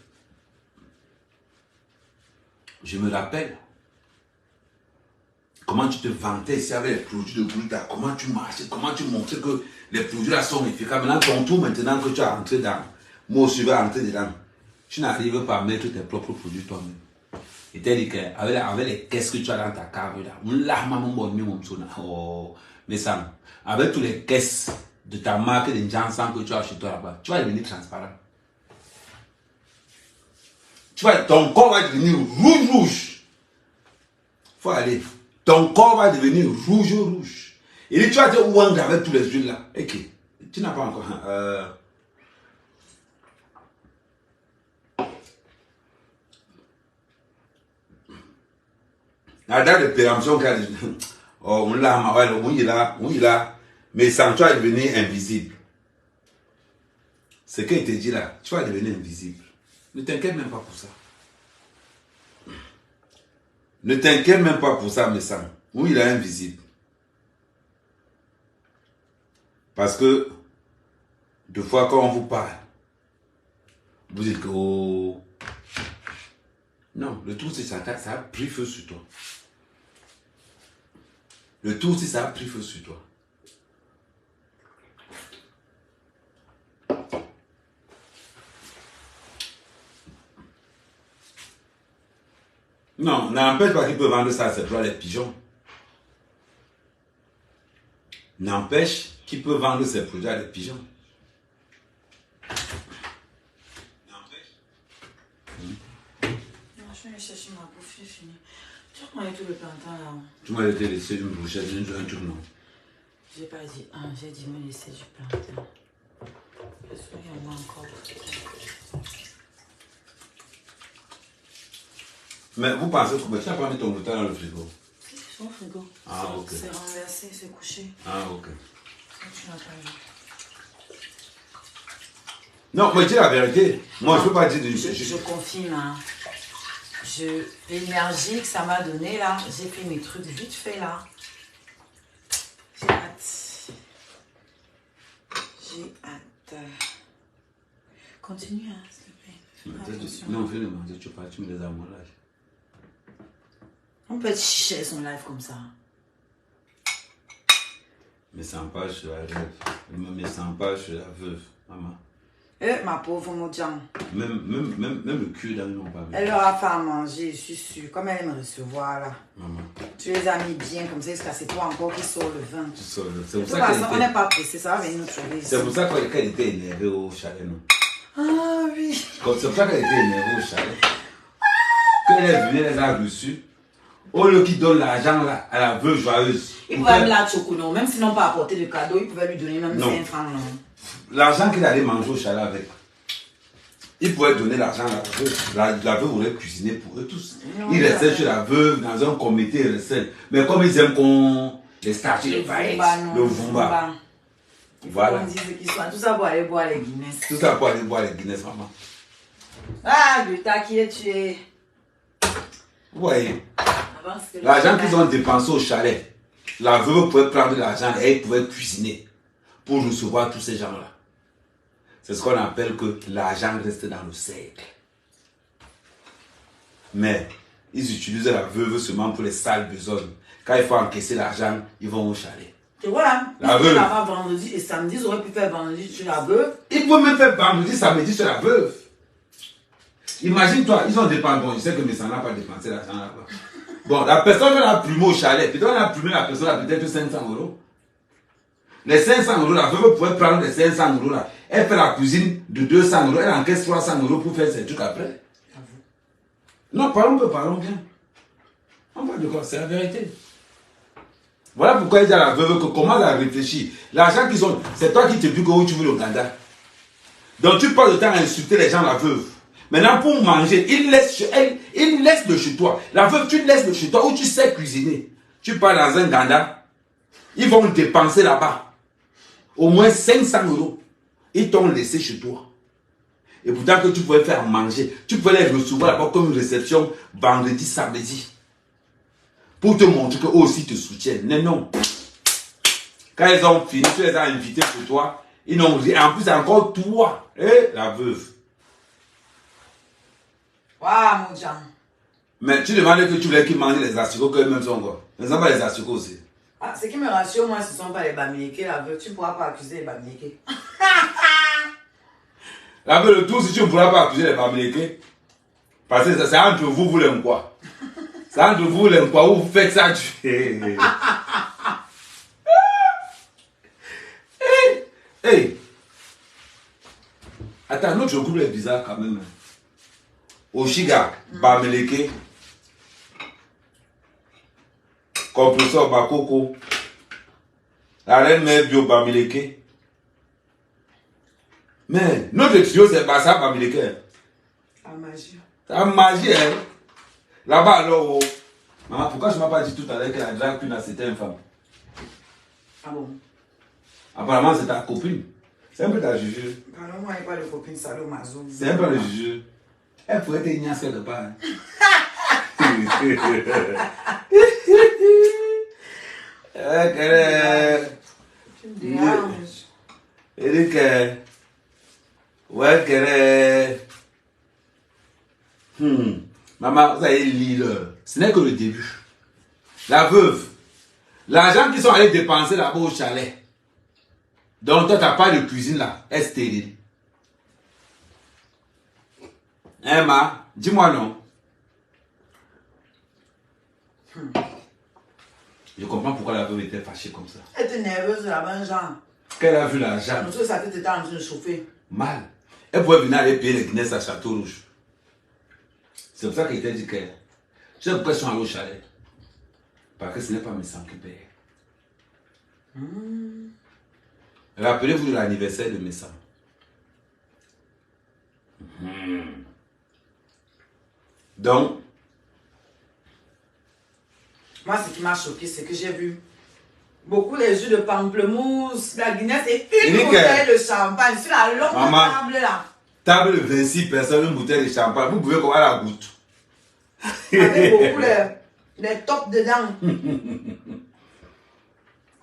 Speaker 1: comment tu te vantais ici avec les produits de Gluta, comment tu marchais, comment tu montrais que les produits là sont efficaces. Maintenant, ton tour, maintenant que tu as entré dans, moi aussi je vais entrer dedans, tu n'arrives pas à mettre tes propres produits toi-même. Et t'as dit qu'avec les caisses que tu as dans ta cave là, mais ça, avec toutes les caisses de ta marque de Jansan que tu as chez toi là-bas, tu vas devenir transparent. Ton corps va devenir rouge. Faut aller. Ton corps va devenir rouge. Et tu vas te ouang avec tous les huiles là. Ok. Tu n'as pas encore. La date de péremption, on l'a, mais sans toi devenir invisible. Ce qu'il te dit là, tu vas devenir invisible. Ne t'inquiète même pas pour ça. Ne t'inquiète même pas pour ça, mais ça. Oui, il est invisible. Parce que, deux fois quand on vous parle, vous dites que, oh. Non, le tout c'est ça a pris feu sur toi. Le tout c'est ça a pris feu sur toi. Non, n'empêche pas qu'il peut vendre ça, c'est pour les pigeons. N'empêche qu'il peut vendre ses produits à des pigeons. N'empêche.
Speaker 2: Non, je vais aller chercher ma bouffe, j'ai fini. Tu as mangé tout le plantain là.
Speaker 1: Tu m'as été laissé d'une bouchette, un truc non.
Speaker 2: J'ai pas dit un, j'ai dit me laisser du plantain. Je suis qu'il y en a encore.
Speaker 1: Mais vous pensez que tu n'as pas mis ton bouton dans le frigo?
Speaker 2: C'est son frigo.
Speaker 1: Ah, ok.
Speaker 2: C'est renversé, c'est couché.
Speaker 1: Ah, ok.
Speaker 2: Tu n'as pas vu.
Speaker 1: Non, mais dis la vérité. Moi, je ne peux pas dire de...
Speaker 2: Je confirme. Hein. L'énergie que ça m'a donné là, j'ai fait mes trucs vite fait là. J'ai hâte. J'ai hâte. Continue, hein, s'il te plaît.
Speaker 1: Non, fais le manger, tu mets les amours là.
Speaker 2: On peut être chicher son live comme ça.
Speaker 1: Mais sans pas, je suis la veuve. Mais sans pas, je suis la veuve, maman.
Speaker 2: Ma pauvre Modjan.
Speaker 1: Même le cul dans nous, pas.
Speaker 2: Elle leur a fait à manger, je suis sûre. Comme elle me recevoir là.
Speaker 1: Maman.
Speaker 2: Tu les as mis bien comme ça, jusqu'à c'est toi encore qui sort le vin.
Speaker 1: Tu sors le... C'est
Speaker 2: De
Speaker 1: pour
Speaker 2: toute
Speaker 1: ça
Speaker 2: façon, on n'est pas pressé, ça va venir nous trouver.
Speaker 1: C'est pour ça qu'elle était énervée au chalet, non?
Speaker 2: Ah oui.
Speaker 1: C'est pour ça qu'elle était énervée au chalet. Quand elle est venue, elle a reçu. Au lieu qu'il donne l'argent là, à la veuve joyeuse.
Speaker 2: Il pouvait me la choco, non. Même s'ils n'ont pas apporté de cadeau, il pouvait lui donner même 5 francs, non.
Speaker 1: L'argent qu'il allait manger au chalet avec. Il pouvait donner l'argent à la veuve. La veuve aurait cuisiné pour eux tous. Il restait chez la veuve dans un comité, il restait. Mais comme ils aiment qu'on... Les statues, les paillettes, le Vumba. Voilà.
Speaker 2: On disait qu'ils soient tout ça pour aller boire les Guinness.
Speaker 1: Tout ça pour aller boire les Guinness, maman.
Speaker 2: Ah, le tas qui est tué.
Speaker 1: Vous voyez, l'argent qu'ils ont dépensé au chalet, la veuve pouvait prendre l'argent et elle pouvait cuisiner pour recevoir tous ces gens-là. C'est ce qu'on appelle que l'argent reste dans le cercle. Mais ils utilisent la veuve seulement pour les sales besognes. Quand il faut encaisser l'argent, ils vont au chalet.
Speaker 2: Tu vois, hein,
Speaker 1: la veuve.
Speaker 2: Là-bas vendredi et samedi, ils auraient pu faire vendredi sur la veuve.
Speaker 1: Ils peuvent même faire vendredi, samedi sur la veuve. Imagine-toi, ils ont dépensé. Bon, je sais que Messana n'a pas dépensé l'argent là-bas. Bon, la personne qui a plumé au chalet, peut-être on a plumé la personne à peut-être 500 €. Les 500 €, la veuve pouvait prendre les 500 € là. Elle fait la cuisine de 200 €, elle encaisse 300 € pour faire ses trucs après. Non, parlons bien. On parle de quoi? C'est la vérité. Voilà pourquoi il dit à la veuve que comment elle a réfléchi. L'argent qu'ils ont, c'est toi qui te dis que où tu veux le Uganda. Donc tu passes le temps à insulter les gens, la veuve. Maintenant, pour manger, il laisse de chez toi. La veuve, tu laisses de chez toi où tu sais cuisiner. Tu pars dans un Ganda, ils vont dépenser là-bas au moins 500 €. Ils t'ont laissé chez toi. Et pourtant que tu pouvais faire manger, tu pouvais les recevoir là-bas comme une réception vendredi, samedi. Pour te montrer qu'eux aussi te soutiennent. Mais non. Quand ils ont fini, tu les as invités pour toi. Ils n'ont rien. En plus, encore toi. Et la veuve.
Speaker 2: Waouh, mon Jean.
Speaker 1: Mais tu demandais que tu voulais qu'ils mangent les asticots qu'eux-mêmes sont quoi? Ils n'ont pas les asticots aussi.
Speaker 2: Ah, ce qui me rassure, moi, ce ne sont pas les bamileke, la veuve. Tu ne pourras pas accuser les bamileke.
Speaker 1: La veuve, le tout, si tu ne pourras pas accuser les bamileke, parce que c'est entre vous, vous l'aimez quoi? C'est entre vous, vous l'aimez quoi? Où vous faites ça? Hey! Attends, notre couple est bizarre quand même. Oshiga, Bameleke, compresseur Bakoko, la reine mère bio Bameleke. Mais notre trio c'est Bassa Bameleke.
Speaker 2: La magie.
Speaker 1: La magie, hein? Là-bas alors, oh. Maman, pourquoi je ne m'as pas dit tout à l'heure que la drag queen c'était une femme?
Speaker 2: Ah bon?
Speaker 1: Apparemment c'est ta copine. C'est un peu ta juge.
Speaker 2: Ah non, moi, il n'y a pas de copine salaud, Mazou.
Speaker 1: C'est un peu le juge. Elle pourrait être ignace quelque part. Hein.
Speaker 2: Tu me déranges.
Speaker 1: Elle dit que... Ouais, qu'elle est... Maman, vous allez lire. Ce n'est que le début. La veuve. L'argent qu'ils sont allés dépenser là-bas au chalet. Donc toi, tu n'as pas de cuisine là. Elle est stérile. Hein, ma? Dis-moi non. Je comprends pourquoi la veuve était fâchée comme ça.
Speaker 2: Elle était nerveuse là-bas, genre.
Speaker 1: Qu'elle a vu l'argent.
Speaker 2: Notre sa tête était en train de chauffer.
Speaker 1: Mal. Elle pouvait venir aller payer les Guinness à Château Rouge. C'est pour ça qu'elle t'a dit que... Tu sais pourquoi ils sont allés au chalet? Parce que ce n'est pas mes sangs qui payent. Rappelez-vous de l'anniversaire de mes sangs. Donc,
Speaker 2: moi, ce qui m'a choqué, c'est que j'ai vu beaucoup les jus de pamplemousse, la Guinness et une bouteille de champagne sur la longue table là.
Speaker 1: Table de 26 personnes, une bouteille de champagne. Vous pouvez voir la goutte.
Speaker 2: Avec beaucoup les tops dedans.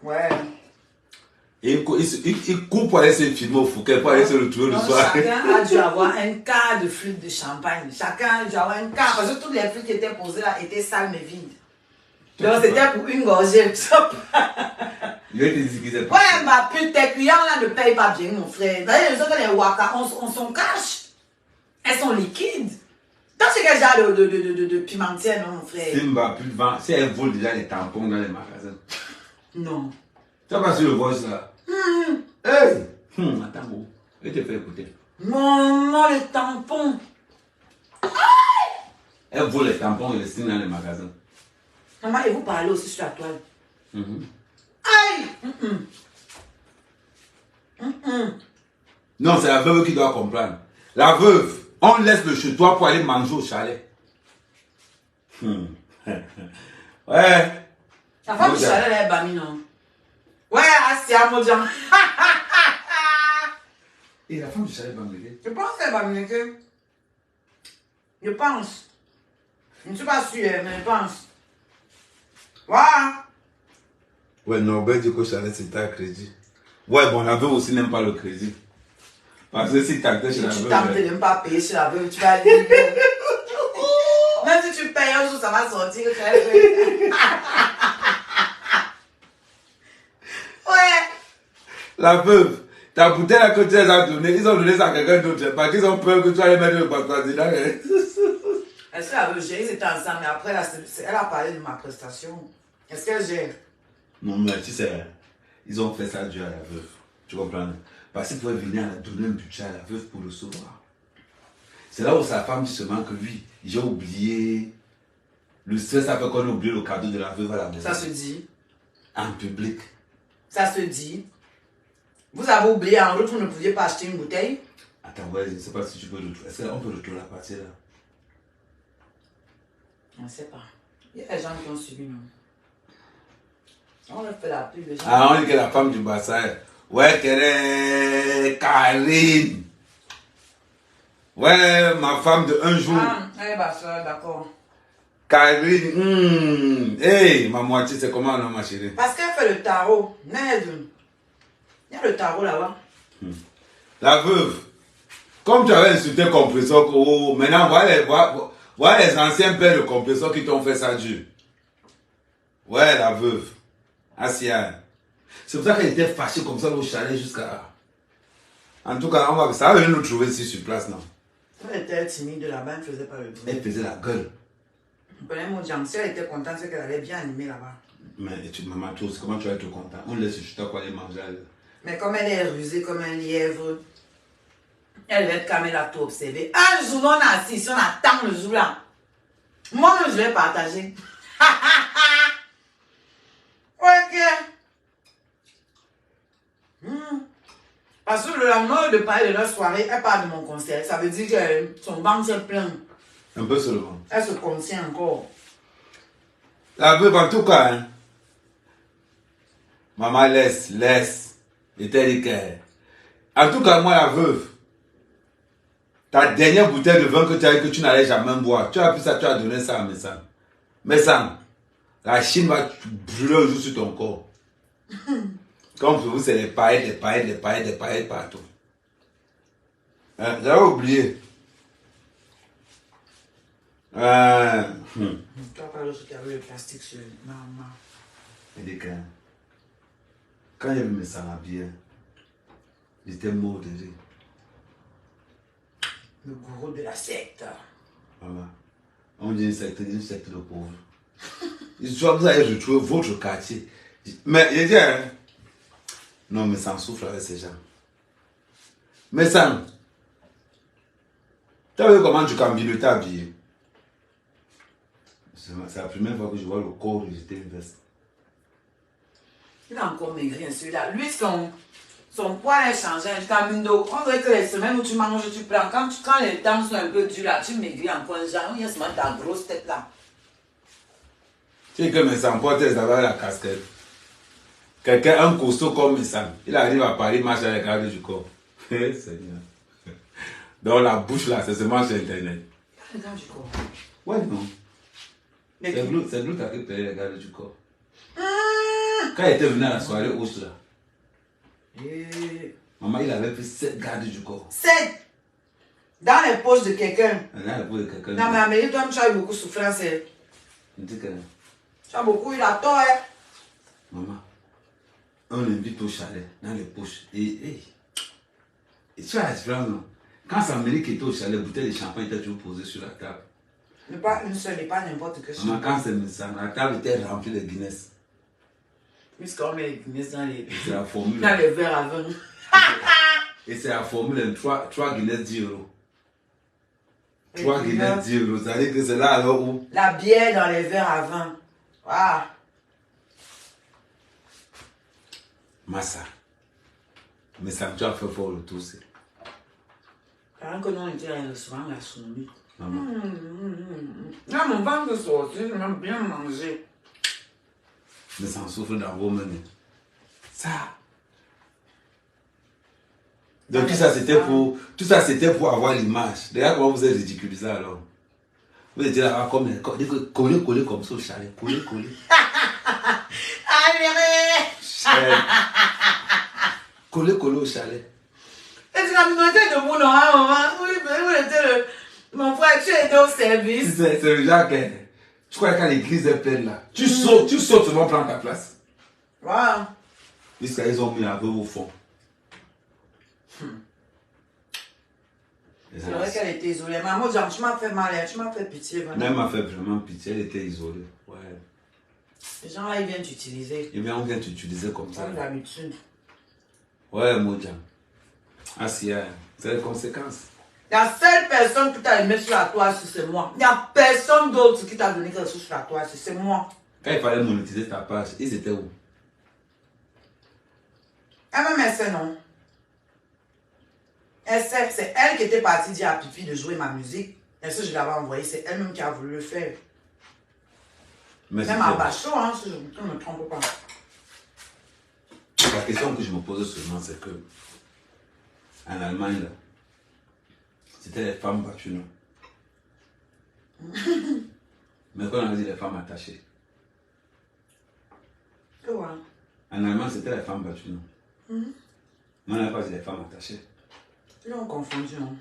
Speaker 2: Ouais.
Speaker 1: Et il coupe pour aller se filmer au Fouquet, pour aller se retrouver le soir.
Speaker 2: Chacun a dû avoir un quart de flûte de champagne. Chacun a dû avoir un quart. Parce que toutes les flûtes qui étaient posées là étaient sales mais vides. Donc c'était pour une gorgée.
Speaker 1: Il a été dit qu'il s'est
Speaker 2: Ouais, ma pute, tes cuillères là ne payent pas bien, mon frère. D'ailleurs, les autres, les waka, on s'en cache. Elles sont liquides. Dans ce quel genre de pimentière, non, mon frère?
Speaker 1: Simba, plus de vent. Si elle vole déjà les tampons dans les magasins.
Speaker 2: Non.
Speaker 1: Tu as pas su le voice là? Hey! Attends, bon. Je te fais écouter.
Speaker 2: Non, les tampons.
Speaker 1: Elle vole les tampons et les signes dans les magasins.
Speaker 2: Maman, et vous parlez aussi sur la toile. Aïe!
Speaker 1: Non, c'est la veuve qui doit comprendre. La veuve, on laisse le chez toi pour aller manger au chalet. Ouais.
Speaker 2: La femme du chalet, elle est bami, non? Ouais, c'est à Modian.
Speaker 1: Et la femme du chalet va me dire.
Speaker 2: Je pense qu'elle va me dire. Je pense. Je ne suis pas sûre, mais je pense. Voilà.
Speaker 1: Ouais, Norbert dit qu'au chalet c'était à crédit. Ouais, bon, la veuve aussi n'aime pas le crédit. Parce que si tu actes chez la veuve.
Speaker 2: Tu t'aimes de ne pas payer chez la veuve, tu vas aller. Même si tu payes un jour, ça va sortir. Ouais.
Speaker 1: La veuve, ta bouteille là que tu les as donnée, ils ont donné ça à quelqu'un d'autre. Parce qu'ils ont peur que tu allais mettre le passeport dedans.
Speaker 2: Est-ce que la veuve gère? Ils étaient ensemble, mais après, elle a parlé de ma prestation. Est-ce qu'elle gère?
Speaker 1: Non, mais tu sais, ils ont fait ça dû à la veuve. Tu comprends? Parce qu'ils pouvaient venir donner un budget à la veuve pour le recevoir. C'est là où sa femme dit seulement que oui, j'ai oublié. Le stress a fait qu'on a oublié le cadeau de la veuve à la maison.
Speaker 2: Ça se dit.
Speaker 1: En public.
Speaker 2: Ça se dit. Vous avez oublié, en route, vous ne pouviez pas acheter une bouteille?
Speaker 1: Attends, ouais, je ne sais pas si tu peux retrouver. Est-ce qu'on peut retrouver la partie là?
Speaker 2: On ne sait pas. Il y a des gens qui ont suivi, non? On leur fait la pub, les gens.
Speaker 1: Ah, on dit que la femme du bassin. Ouais, qu'elle est Karine. Ouais, ma femme de un jour.
Speaker 2: Ah, elle est basse, d'accord.
Speaker 1: Karine, hey, ma moitié, c'est comment, non, ma chérie?
Speaker 2: Parce qu'elle fait le tarot. Ned. Il y a le tarot là-bas.
Speaker 1: La veuve, comme tu avais insulté compresseur, oh, maintenant, voilà les anciens pères de compresseur qui t'ont fait ça dur. Ouais, la veuve. Asia. C'est pour ça qu'elle était fâchée comme ça au chalet jusqu'à... En tout cas, ça va venir nous trouver ici sur place, non?
Speaker 2: Elle était timide là-bas, elle ne faisait pas le bruit.
Speaker 1: Elle faisait la gueule.
Speaker 2: Si elle était contente, c'est qu'elle allait bien animer là-bas.
Speaker 1: Mais maman, toi aussi, comment tu vas être content? On laisse juste quoi aller manger
Speaker 2: Mais comme elle est rusée comme un lièvre, elle va être calme, elle a tout observé. Un jour, on a assis, si on attend le jour là, moi, je vais partager. Ok. Parce que le lendemain de parler de leur soirée, elle parle de mon concert. Ça veut dire que son ventre est plein.
Speaker 1: Un peu seulement.
Speaker 2: Elle se contient encore.
Speaker 1: La veuve, en tout cas, hein. Maman, laisse. Et t'es dit que... En tout cas, moi, la veuve, ta dernière bouteille de vin que tu as que tu n'allais jamais boire, tu as pris ça, tu as donné ça à Messam. Messam, la Chine va brûler un jour sur ton corps. Comme pour vous, c'est les paillettes partout. Hein, j'avais oublié.
Speaker 2: Tu as parlé de ce qu'il y avait le plastique sur maman.
Speaker 1: Et des quand j'ai vu Messam habillé, j'étais mort de rire.
Speaker 2: Le gourou de la secte.
Speaker 1: Maman, on dit une secte de pauvres. Histoire que vous allez retrouver votre quartier. Mais il dit, hein, non, mais ça en souffle avec ces gens. Mais ça, tu as vu comment tu cambines ta habillé? C'est la première fois que je vois le corps de jeter une veste.
Speaker 2: Il a encore maigri, celui-là. Lui, son poids est changé. On dirait que les semaines où tu manges, tu prends. Quand les temps sont un peu durs, là, tu maigris encore. Genre, il y a seulement ta grosse tête là.
Speaker 1: Tu sais que Messam porte avec la casquette. Quelqu'un, un costaud comme Messam, il arrive à Paris, marche avec la garde du corps. Seigneur. Dans la bouche là, c'est seulement sur Internet.
Speaker 2: La garde du corps.
Speaker 1: Ouais, non. C'est Blue qui a payé les gardes du corps. Quand il était venu à la soirée hausse là, maman, il avait pris 7 gardes du corps.
Speaker 2: 7 dans les poches de quelqu'un.
Speaker 1: Dans les poches de quelqu'un.
Speaker 2: Non, mais Amélie, toi, tu as eu beaucoup de souffrance. Tu as beaucoup eu la tort.
Speaker 1: Maman, on l'invite au chalet, dans les poches. Et tu as la différence, non? Quand Samélie qui était au chalet, la bouteille de champagne était toujours posée sur la table.
Speaker 2: Mais pas une seule et pas n'importe quelle chose.
Speaker 1: Maman, quand c'est ça, la table était remplie de Guinness.
Speaker 2: Puisqu'on met les Guinness dans les verres à vin.
Speaker 1: Et c'est la formule 3 Guinness 10 euros. 3 Guinness 10 euros. Ça veut dire que c'est là alors où
Speaker 2: la bière dans les verres à vin. Waouh.
Speaker 1: Massa. Mais ça tu as fait fort le tout, c'est.
Speaker 2: Quand que nous on était dans le restaurant gastronomique.
Speaker 1: Maman.
Speaker 2: Là, mon ventre sorti, je m'aime bien manger.
Speaker 1: Mais ça en souffre dans vos menus. Ça. Donc tout ça c'était pour avoir l'image. Regarde comment vous êtes ridiculisé alors. Vous étiez là comme collé comme ça au chalet. Collé. Collé au chalet.
Speaker 2: Et tu n'as pas été debout, non, maman? Oui, mon frère, tu étais au service.
Speaker 1: C'est le genre que tu crois que quand l'église est pleine là, tu sautes, tu vas prendre ta place.
Speaker 2: Waouh.
Speaker 1: Puisqu'ils ont mis la veuve au fond.
Speaker 2: C'est vrai qu'elle était isolée. Maman, genre, tu m'as fait mal, tu m'as fait pitié.
Speaker 1: Elle m'a fait vraiment pitié, elle était isolée. Ouais.
Speaker 2: Les gens là, ils viennent t'utiliser.
Speaker 1: Et bien, on vient t'utiliser comme ça.
Speaker 2: Comme d'habitude.
Speaker 1: Ouais, Moja. Ah, si, c'est les conséquences.
Speaker 2: La seule personne qui t'a aimé sur la toile, c'est moi. Il n'y a personne d'autre qui t'a donné quelque chose sur la toile, c'est moi.
Speaker 1: Quand il fallait monétiser ta page, ils étaient où?
Speaker 2: MMS, non. C'est elle qui était partie dire à Pipi de jouer ma musique. Et ça, je l'avais envoyé. C'est elle-même qui a voulu le faire.
Speaker 1: Mais
Speaker 2: même à Bachot, hein, si je ne me trompe pas.
Speaker 1: La question que je me pose seulement, c'est que en Allemagne, là, c'était les femmes battues, non? Mais quand on a dit les femmes attachées.
Speaker 2: Que voilà.
Speaker 1: En Allemagne, c'était les femmes battues, non? Mais on n'a pas dit les femmes attachées.
Speaker 2: Ils ont confondu, non?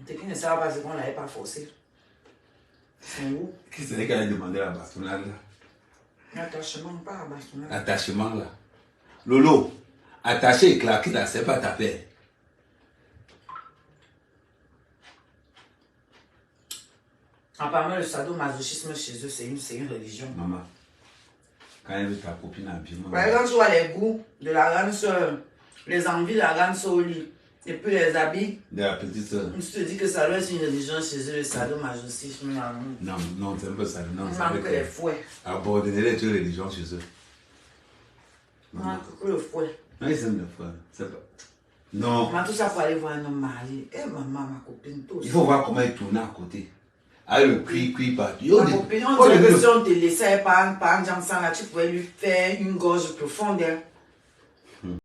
Speaker 2: C'est qui ne savent pas ce qu'on ne l'avait pas forcé. C'est où?
Speaker 1: Qui c'est qui a demandé la bastonnade là?
Speaker 2: L'attachement, pas la bastonnade.
Speaker 1: Attachement là. Lolo, attaché et claqué là, c'est pas ta paix.
Speaker 2: Apparemment, le sadomasochisme chez eux, c'est une religion.
Speaker 1: Maman, Quand elle veut ta copine habillement.
Speaker 2: Par exemple, tu vois les goûts de la grande soeur, les envies de la grande soeur au lit, et puis les habits.
Speaker 1: De la petite soeur.
Speaker 2: Tu te dis que ça doit être une religion chez eux, le sadomasochisme.
Speaker 1: Non, non, c'est un peu ça. Non,
Speaker 2: Il
Speaker 1: c'est
Speaker 2: manque
Speaker 1: avec
Speaker 2: les fouets.
Speaker 1: abandonner les tueurs religions chez eux.
Speaker 2: Il manque que le fouet.
Speaker 1: Non, ils aiment le frère. C'est pas. Non.
Speaker 2: Mais tout ça pour aller voir un homme marié. Eh maman, ma copine, tout ça.
Speaker 1: Il faut voir comment il tourne à côté. Avec le cuit partout.
Speaker 2: Ma copine, on dirait que si on te laissait par un Jansan là, tu pouvais lui faire une gorge profonde. Hein.